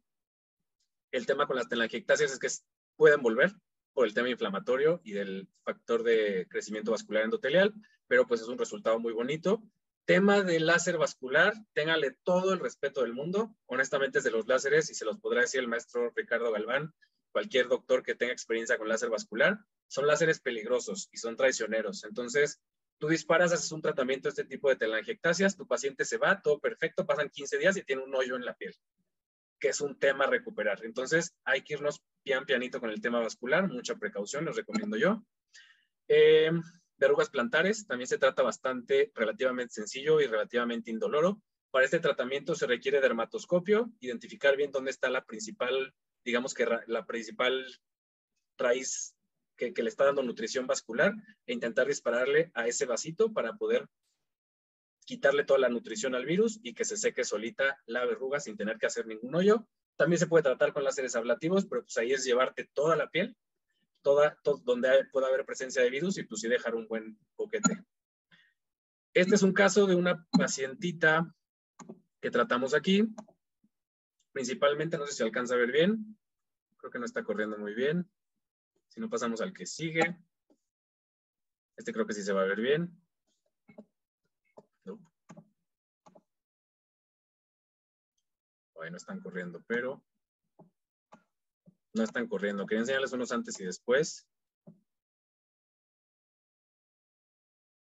El tema con las telangiectasias es que pueden volver por el tema inflamatorio y del factor de crecimiento vascular endotelial, pero pues es un resultado muy bonito. Tema de láser vascular, ténganle todo el respeto del mundo. Honestamente es de los láseres, y se los podrá decir el maestro Ricardo Galván, cualquier doctor que tenga experiencia con láser vascular, son láseres peligrosos y son traicioneros. Entonces, tú disparas, haces un tratamiento de este tipo de telangiectasias, tu paciente se va, todo perfecto, pasan 15 días y tiene un hoyo en la piel, que es un tema a recuperar. Entonces, hay que irnos pianito con el tema vascular, mucha precaución, les recomiendo yo. Verrugas plantares, también se trata relativamente sencillo y relativamente indoloro. Para este tratamiento se requiere dermatoscopio, identificar bien dónde está la principal, digamos que la principal raíz que le está dando nutrición vascular e intentar dispararle a ese vasito para poder quitarle toda la nutrición al virus y que se seque solita la verruga sin tener que hacer ningún hoyo. También se puede tratar con láseres ablativos, pero pues ahí es llevarte toda la piel, donde pueda haber presencia de virus y pues sí dejar un buen boquete. Este es un caso de una pacientita que tratamos aquí. Principalmente, no sé si se alcanza a ver bien. Creo que no está corriendo muy bien. Si no, pasamos al que sigue. Este creo que sí se va a ver bien. No. Ay, no están corriendo, pero... No están corriendo. Quería enseñarles unos antes y después.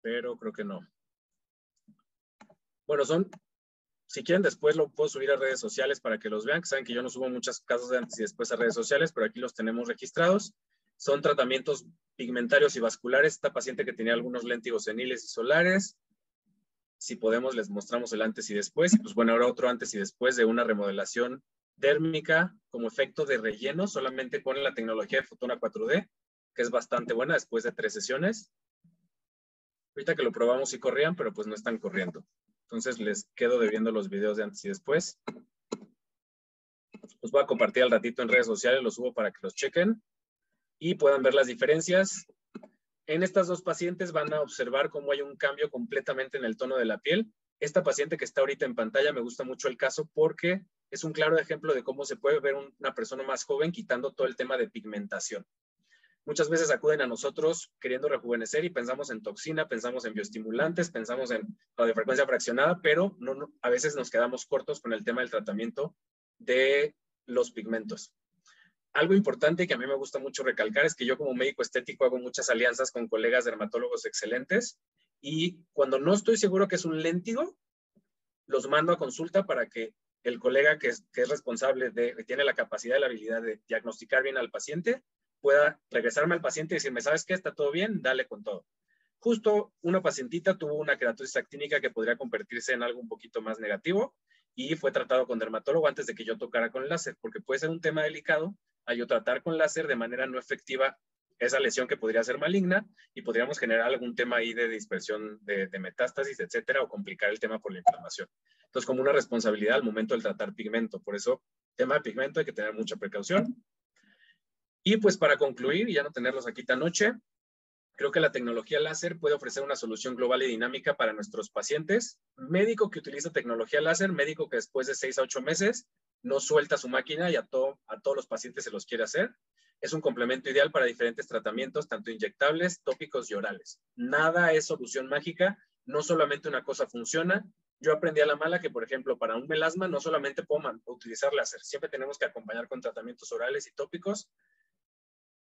Pero creo que no. Bueno, si quieren después lo puedo subir a redes sociales para que los vean, que saben que yo no subo muchos casos de antes y después a redes sociales, pero aquí los tenemos registrados. Son tratamientos pigmentarios y vasculares. Esta paciente que tenía algunos léntigos seniles y solares. Si podemos, les mostramos el antes y después. Y pues bueno, ahora otro antes y después de una remodelación dérmica como efecto de relleno, solamente con la tecnología de Fotona 4D, que es bastante buena después de 3 sesiones. Ahorita que lo probamos sí corrían, pero pues no están corriendo. Entonces les quedo debiendo los videos de antes y después. Los voy a compartir al ratito en redes sociales, los subo para que los chequen y puedan ver las diferencias. En estas dos pacientes van a observar cómo hay un cambio completamente en el tono de la piel. Esta paciente que está ahorita en pantalla me gusta mucho el caso porque es un claro ejemplo de cómo se puede ver una persona más joven quitando todo el tema de pigmentación. Muchas veces acuden a nosotros queriendo rejuvenecer y pensamos en toxina, pensamos en bioestimulantes, pensamos en radiofrecuencia fraccionada, pero a veces nos quedamos cortos con el tema del tratamiento de los pigmentos. Algo importante que a mí me gusta mucho recalcar es que yo como médico estético hago muchas alianzas con colegas dermatólogos excelentes y cuando no estoy seguro que es un léntigo, los mando a consulta para que el colega que es responsable que tiene la capacidad y la habilidad de diagnosticar bien al paciente, pueda regresarme al paciente y decirme, ¿sabes qué? ¿Está todo bien? Dale con todo. Justo una pacientita tuvo una queratosis actínica que podría convertirse en algo un poquito más negativo y fue tratado con dermatólogo antes de que yo tocara con láser, porque puede ser un tema delicado a yo tratar con láser de manera no efectiva esa lesión que podría ser maligna y podríamos generar algún tema ahí de dispersión de metástasis, etcétera, o complicar el tema por la inflamación. Entonces, como una responsabilidad al momento del tratar pigmento. Por eso, tema de pigmento hay que tener mucha precaución. Y pues para concluir, y ya no tenerlos aquí tan noche, creo que la tecnología láser puede ofrecer una solución global y dinámica para nuestros pacientes. Médico que utiliza tecnología láser, médico que después de 6 a 8 meses no suelta su máquina y a todos los pacientes se los quiere hacer. Es un complemento ideal para diferentes tratamientos, tanto inyectables, tópicos y orales. Nada es solución mágica, no solamente una cosa funciona. Yo aprendí a la mala que, por ejemplo, para un melasma no solamente puedo utilizar láser, siempre tenemos que acompañar con tratamientos orales y tópicos.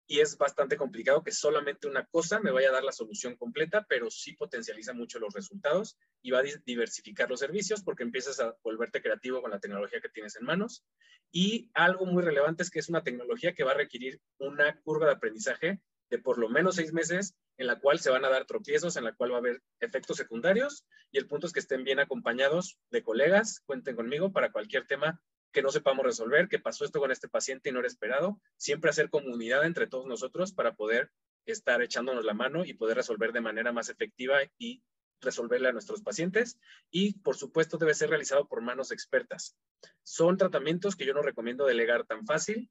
Y es bastante complicado que solamente una cosa me vaya a dar la solución completa, pero sí potencializa mucho los resultados y va a diversificar los servicios porque empiezas a volverte creativo con la tecnología que tienes en manos. Y algo muy relevante es que es una tecnología que va a requerir una curva de aprendizaje de por lo menos 6 meses, en la cual se van a dar tropiezos, en la cual va a haber efectos secundarios, y el punto es que estén bien acompañados de colegas, cuenten conmigo para cualquier tema que no sepamos resolver, que pasó esto con este paciente y no era esperado, siempre hacer comunidad entre todos nosotros para poder estar echándonos la mano y poder resolver de manera más efectiva y resolverle a nuestros pacientes. Y, por supuesto, debe ser realizado por manos expertas. Son tratamientos que yo no recomiendo delegar tan fácil,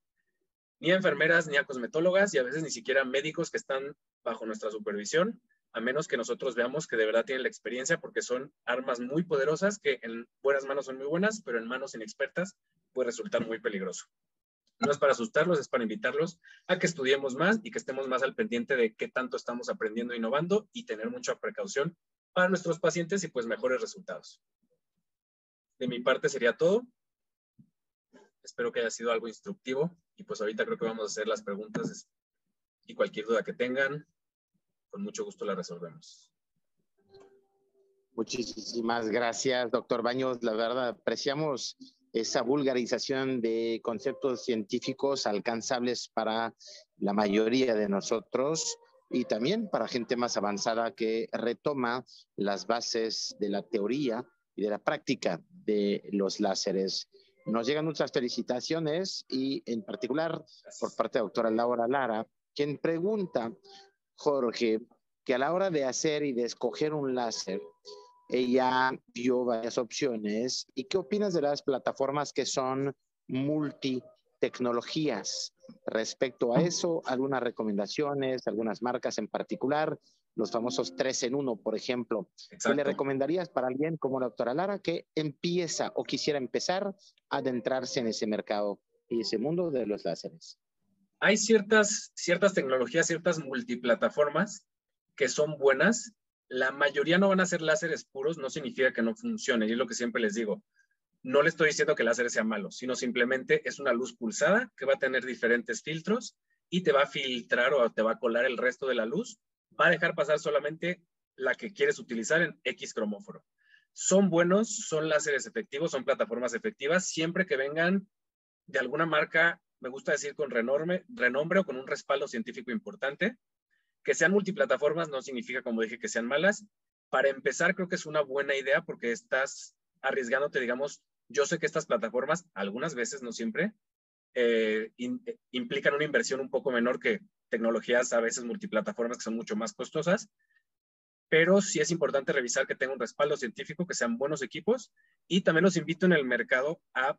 ni a enfermeras, ni a cosmetólogas, y a veces ni siquiera a médicos que están bajo nuestra supervisión, a menos que nosotros veamos que de verdad tienen la experiencia, porque son armas muy poderosas que en buenas manos son muy buenas, pero en manos inexpertas puede resultar muy peligroso. No es para asustarlos, es para invitarlos a que estudiemos más y que estemos más al pendiente de qué tanto estamos aprendiendo e innovando y tener mucha precaución para nuestros pacientes y pues mejores resultados. De mi parte sería todo. Espero que haya sido algo instructivo y pues ahorita creo que vamos a hacer las preguntas y cualquier duda que tengan, con mucho gusto la resolvemos. Muchísimas gracias, doctor Baños. La verdad, apreciamos esa vulgarización de conceptos científicos alcanzables para la mayoría de nosotros. y también para gente más avanzada que retoma las bases de la teoría y de la práctica de los láseres. Nos llegan muchas felicitaciones y en particular por parte de la doctora Laura Lara, quien pregunta, Jorge, que a la hora de hacer y de escoger un láser, ella vio varias opciones. ¿Y qué opinas de las plataformas que son multitecnologías? Respecto a eso, algunas recomendaciones, algunas marcas en particular, los famosos 3 en 1, por ejemplo. ¿Qué le Exacto. recomendarías para alguien como la doctora Lara que empieza o quisiera empezar a adentrarse en ese mercado y ese mundo de los láseres? Hay ciertas tecnologías, ciertas multiplataformas que son buenas. La mayoría no van a ser láseres puros, no significa que no funcionen. Y es lo que siempre les digo. No le estoy diciendo que el láser sea malo, sino simplemente es una luz pulsada que va a tener diferentes filtros y te va a filtrar o te va a colar el resto de la luz. Va a dejar pasar solamente la que quieres utilizar en X cromóforo. Son buenos, son láseres efectivos, son plataformas efectivas, siempre que vengan de alguna marca, me gusta decir con renombre o con un respaldo científico importante. Que sean multiplataformas no significa, como dije, que sean malas. Para empezar, creo que es una buena idea porque estás arriesgándote, digamos, yo sé que estas plataformas, algunas veces, no siempre, implican una inversión un poco menor que tecnologías a veces multiplataformas que son mucho más costosas, pero sí es importante revisar que tenga un respaldo científico, que sean buenos equipos, y también los invito en el mercado a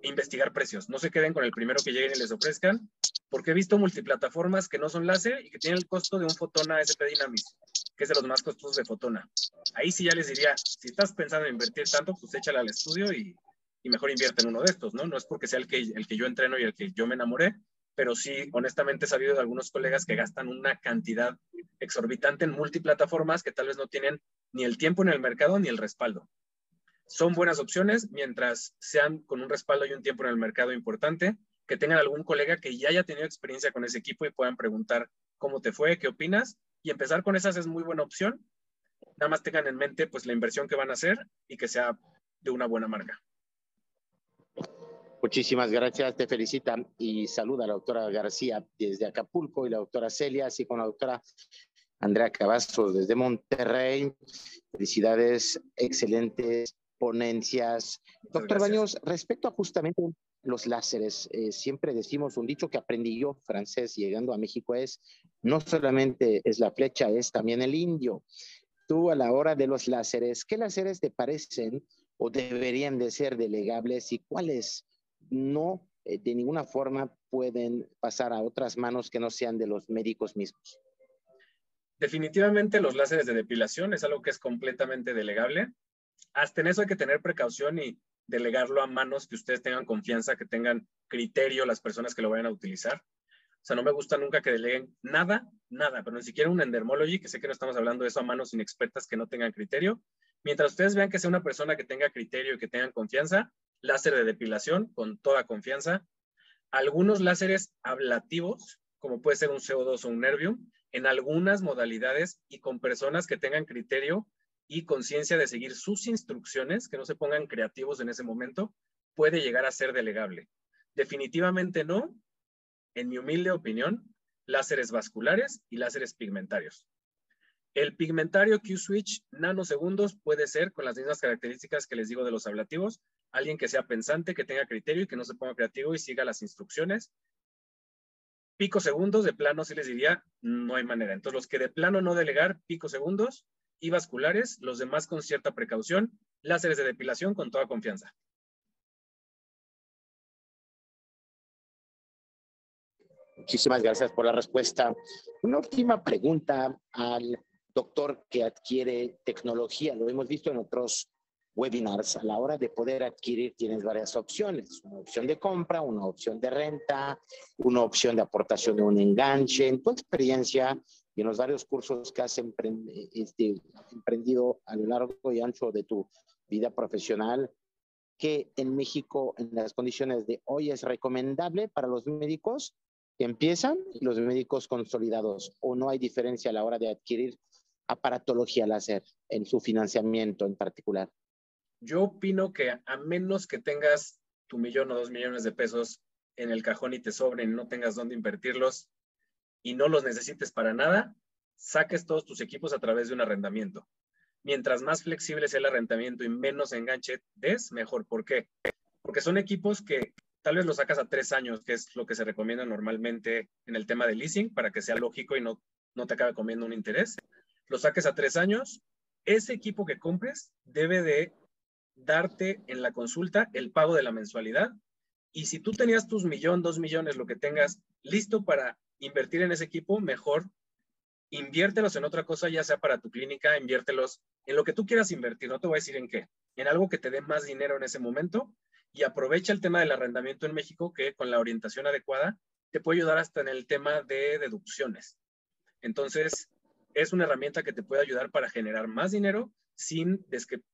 investigar precios. No se queden con el primero que lleguen y les ofrezcan, porque he visto multiplataformas que no son láser y que tienen el costo de un Fotona SP Dynamis, que es de los más costosos de Fotona. Ahí sí ya les diría, si estás pensando en invertir tanto, pues échale al estudio y mejor invierte en uno de estos, ¿no? No es porque sea el que yo entreno y el que yo me enamoré, pero sí, honestamente he sabido de algunos colegas que gastan una cantidad exorbitante en multiplataformas que tal vez no tienen ni el tiempo en el mercado ni el respaldo. Son buenas opciones mientras sean con un respaldo y un tiempo en el mercado importante, que tengan algún colega que ya haya tenido experiencia con ese equipo y puedan preguntar cómo te fue, qué opinas, y empezar con esas es muy buena opción. Nada más tengan en mente pues la inversión que van a hacer y que sea de una buena marca. Muchísimas gracias, te felicita y saluda a la doctora García desde Acapulco y la doctora Celia, así como la doctora Andrea Cavazos desde Monterrey. Felicidades, excelentes ponencias. Doctor Baños, respecto a justamente los láseres, siempre decimos un dicho que aprendí yo francés llegando a México es, no solamente es la flecha, es también el indio. Tú a la hora de los láseres, ¿qué láseres te parecen o deberían de ser delegables y cuáles no de ninguna forma pueden pasar a otras manos que no sean de los médicos mismos? Definitivamente los láseres de depilación es algo que es completamente delegable. Hasta en eso hay que tener precaución y delegarlo a manos que ustedes tengan confianza, que tengan criterio las personas que lo vayan a utilizar. O sea, no me gusta nunca que deleguen nada, pero ni siquiera un endermology, que sé que no estamos hablando de eso a manos inexpertas que no tengan criterio. Mientras ustedes vean que sea una persona que tenga criterio y que tengan confianza, láser de depilación con toda confianza. Algunos láseres ablativos, como puede ser un CO2 o un Nervium, en algunas modalidades y con personas que tengan criterio y conciencia de seguir sus instrucciones, que no se pongan creativos en ese momento, puede llegar a ser delegable. Definitivamente no, en mi humilde opinión, láseres vasculares y láseres pigmentarios. El pigmentario Q-Switch nanosegundos puede ser con las mismas características que les digo de los ablativos, alguien que sea pensante, que tenga criterio y que no se ponga creativo y siga las instrucciones. Picosegundos, de plano sí les diría, no hay manera. Entonces los que de plano no delegar, picosegundos y vasculares, los demás con cierta precaución, láseres de depilación con toda confianza. Muchísimas gracias por la respuesta. Una última pregunta al doctor que adquiere tecnología. Lo hemos visto en otros webinars. A la hora de poder adquirir tienes varias opciones. Una opción de compra, una opción de renta, una opción de aportación de un enganche. En tu experiencia y en los varios cursos que has emprendido a lo largo y ancho de tu vida profesional, ¿qué en México, en las condiciones de hoy, es recomendable para los médicos que empiezan y los médicos consolidados, o no hay diferencia a la hora de adquirir aparatología láser en su financiamiento en particular? Yo opino que a menos que tengas tu 1 o 2 millones de pesos en el cajón y te sobren y no tengas dónde invertirlos y no los necesites para nada, saques todos tus equipos a través de un arrendamiento. Mientras más flexible sea el arrendamiento y menos enganche des, mejor. ¿Por qué? Porque son equipos que tal vez los sacas a 3 años, que es lo que se recomienda normalmente en el tema de leasing, para que sea lógico y no te acabe comiendo un interés. Lo saques a 3 años, ese equipo que compres debe de darte en la consulta el pago de la mensualidad. Y si tú tenías tus 1,000,000, 2,000,000, lo que tengas listo para invertir en ese equipo, mejor inviértelos en otra cosa, ya sea para tu clínica, inviértelos en lo que tú quieras invertir, no te voy a decir en qué, en algo que te dé más dinero en ese momento, y aprovecha el tema del arrendamiento en México, que con la orientación adecuada te puede ayudar hasta en el tema de deducciones. Entonces, es una herramienta que te puede ayudar para generar más dinero sin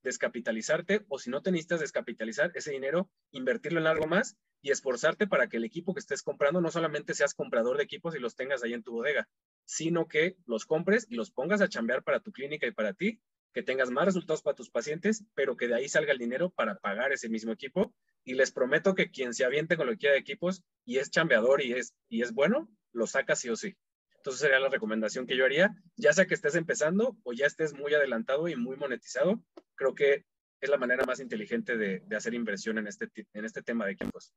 descapitalizarte, o si no te necesitas descapitalizar ese dinero, invertirlo en algo más y esforzarte para que el equipo que estés comprando no solamente seas comprador de equipos y los tengas ahí en tu bodega, sino que los compres y los pongas a chambear para tu clínica y para ti, que tengas más resultados para tus pacientes, pero que de ahí salga el dinero para pagar ese mismo equipo. Y les prometo que quien se aviente con lo que quiera de equipos y es chambeador y es bueno, lo saca sí o sí. Entonces sería la recomendación que yo haría, ya sea que estés empezando o ya estés muy adelantado y muy monetizado. Creo que es la manera más inteligente de hacer inversión en este tema de equipos.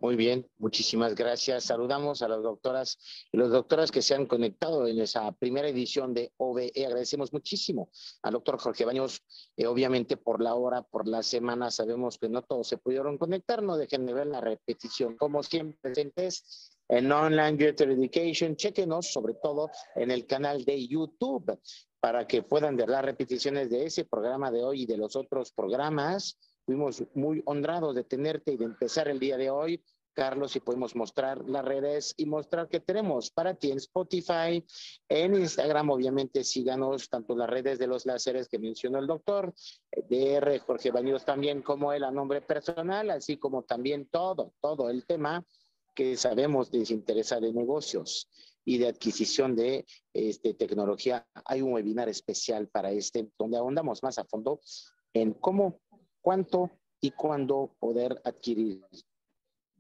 Muy bien, muchísimas gracias. Saludamos a las doctoras y los doctoras que se han conectado en esa primera edición de OVE. Agradecemos muchísimo al doctor Jorge Baños, obviamente por la hora, por la semana. Sabemos que no todos se pudieron conectar, no dejen de ver la repetición. Como siempre, presentes en Online Better Education, chéquenos sobre todo en el canal de YouTube para que puedan ver las repeticiones de ese programa de hoy y de los otros programas. Fuimos muy honrados de tenerte y de empezar el día de hoy, Carlos, y podemos mostrar las redes y mostrar que tenemos para ti en Spotify, en Instagram, obviamente síganos tanto las redes de los láseres que mencionó el doctor, DR Jorge Baños también como él a nombre personal, así como también todo el tema que sabemos les interesa de negocios y de adquisición de tecnología. Hay un webinar especial para donde ahondamos más a fondo en cómo, cuánto y cuándo poder adquirir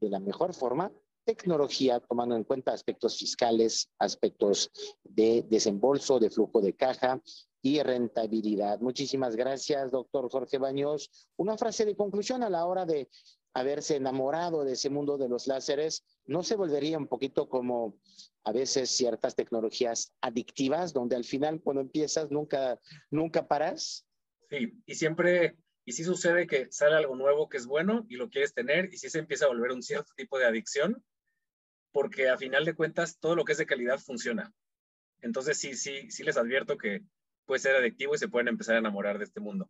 de la mejor forma tecnología, tomando en cuenta aspectos fiscales, aspectos de desembolso, de flujo de caja y rentabilidad. Muchísimas gracias, doctor Jorge Baños. Una frase de conclusión a la hora de haberse enamorado de ese mundo de los láseres, ¿no se volvería un poquito como a veces ciertas tecnologías adictivas, donde al final cuando empiezas nunca paras? Sí, y sí sucede que sale algo nuevo que es bueno y lo quieres tener, y sí se empieza a volver un cierto tipo de adicción, porque a final de cuentas todo lo que es de calidad funciona. Entonces sí les advierto que puede ser adictivo y se pueden empezar a enamorar de este mundo.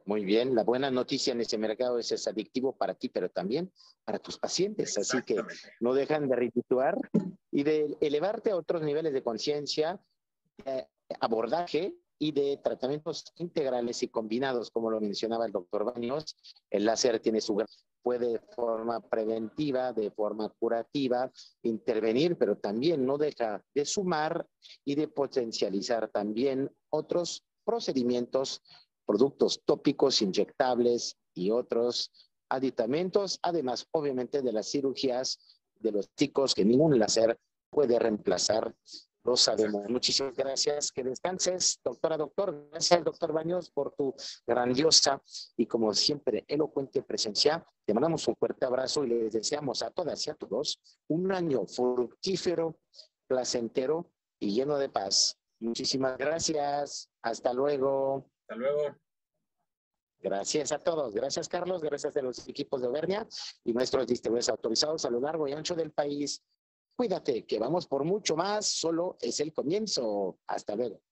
Muy bien, la buena noticia en ese mercado es adictivo para ti, pero también para tus pacientes. Así que no dejan de rituar y de elevarte a otros niveles de conciencia, abordaje y de tratamientos integrales y combinados, como lo mencionaba el doctor Baños. El láser tiene puede de forma preventiva, de forma curativa, intervenir, pero también no deja de sumar y de potencializar también otros procedimientos, productos tópicos, inyectables y otros aditamentos, además obviamente de las cirugías de los chicos que ningún láser puede reemplazar. Lo sabemos. Muchísimas gracias. Que descanses, doctor. Gracias, doctor Baños, por tu grandiosa y, como siempre, elocuente presencia. Te mandamos un fuerte abrazo y les deseamos a todas y a todos un año fructífero, placentero y lleno de paz. Muchísimas gracias. Hasta luego. Hasta luego. Gracias a todos. Gracias, Carlos. Gracias a los equipos de Auvernia y nuestros distribuidores autorizados a lo largo y ancho del país. Cuídate, que vamos por mucho más, solo es el comienzo. Hasta luego.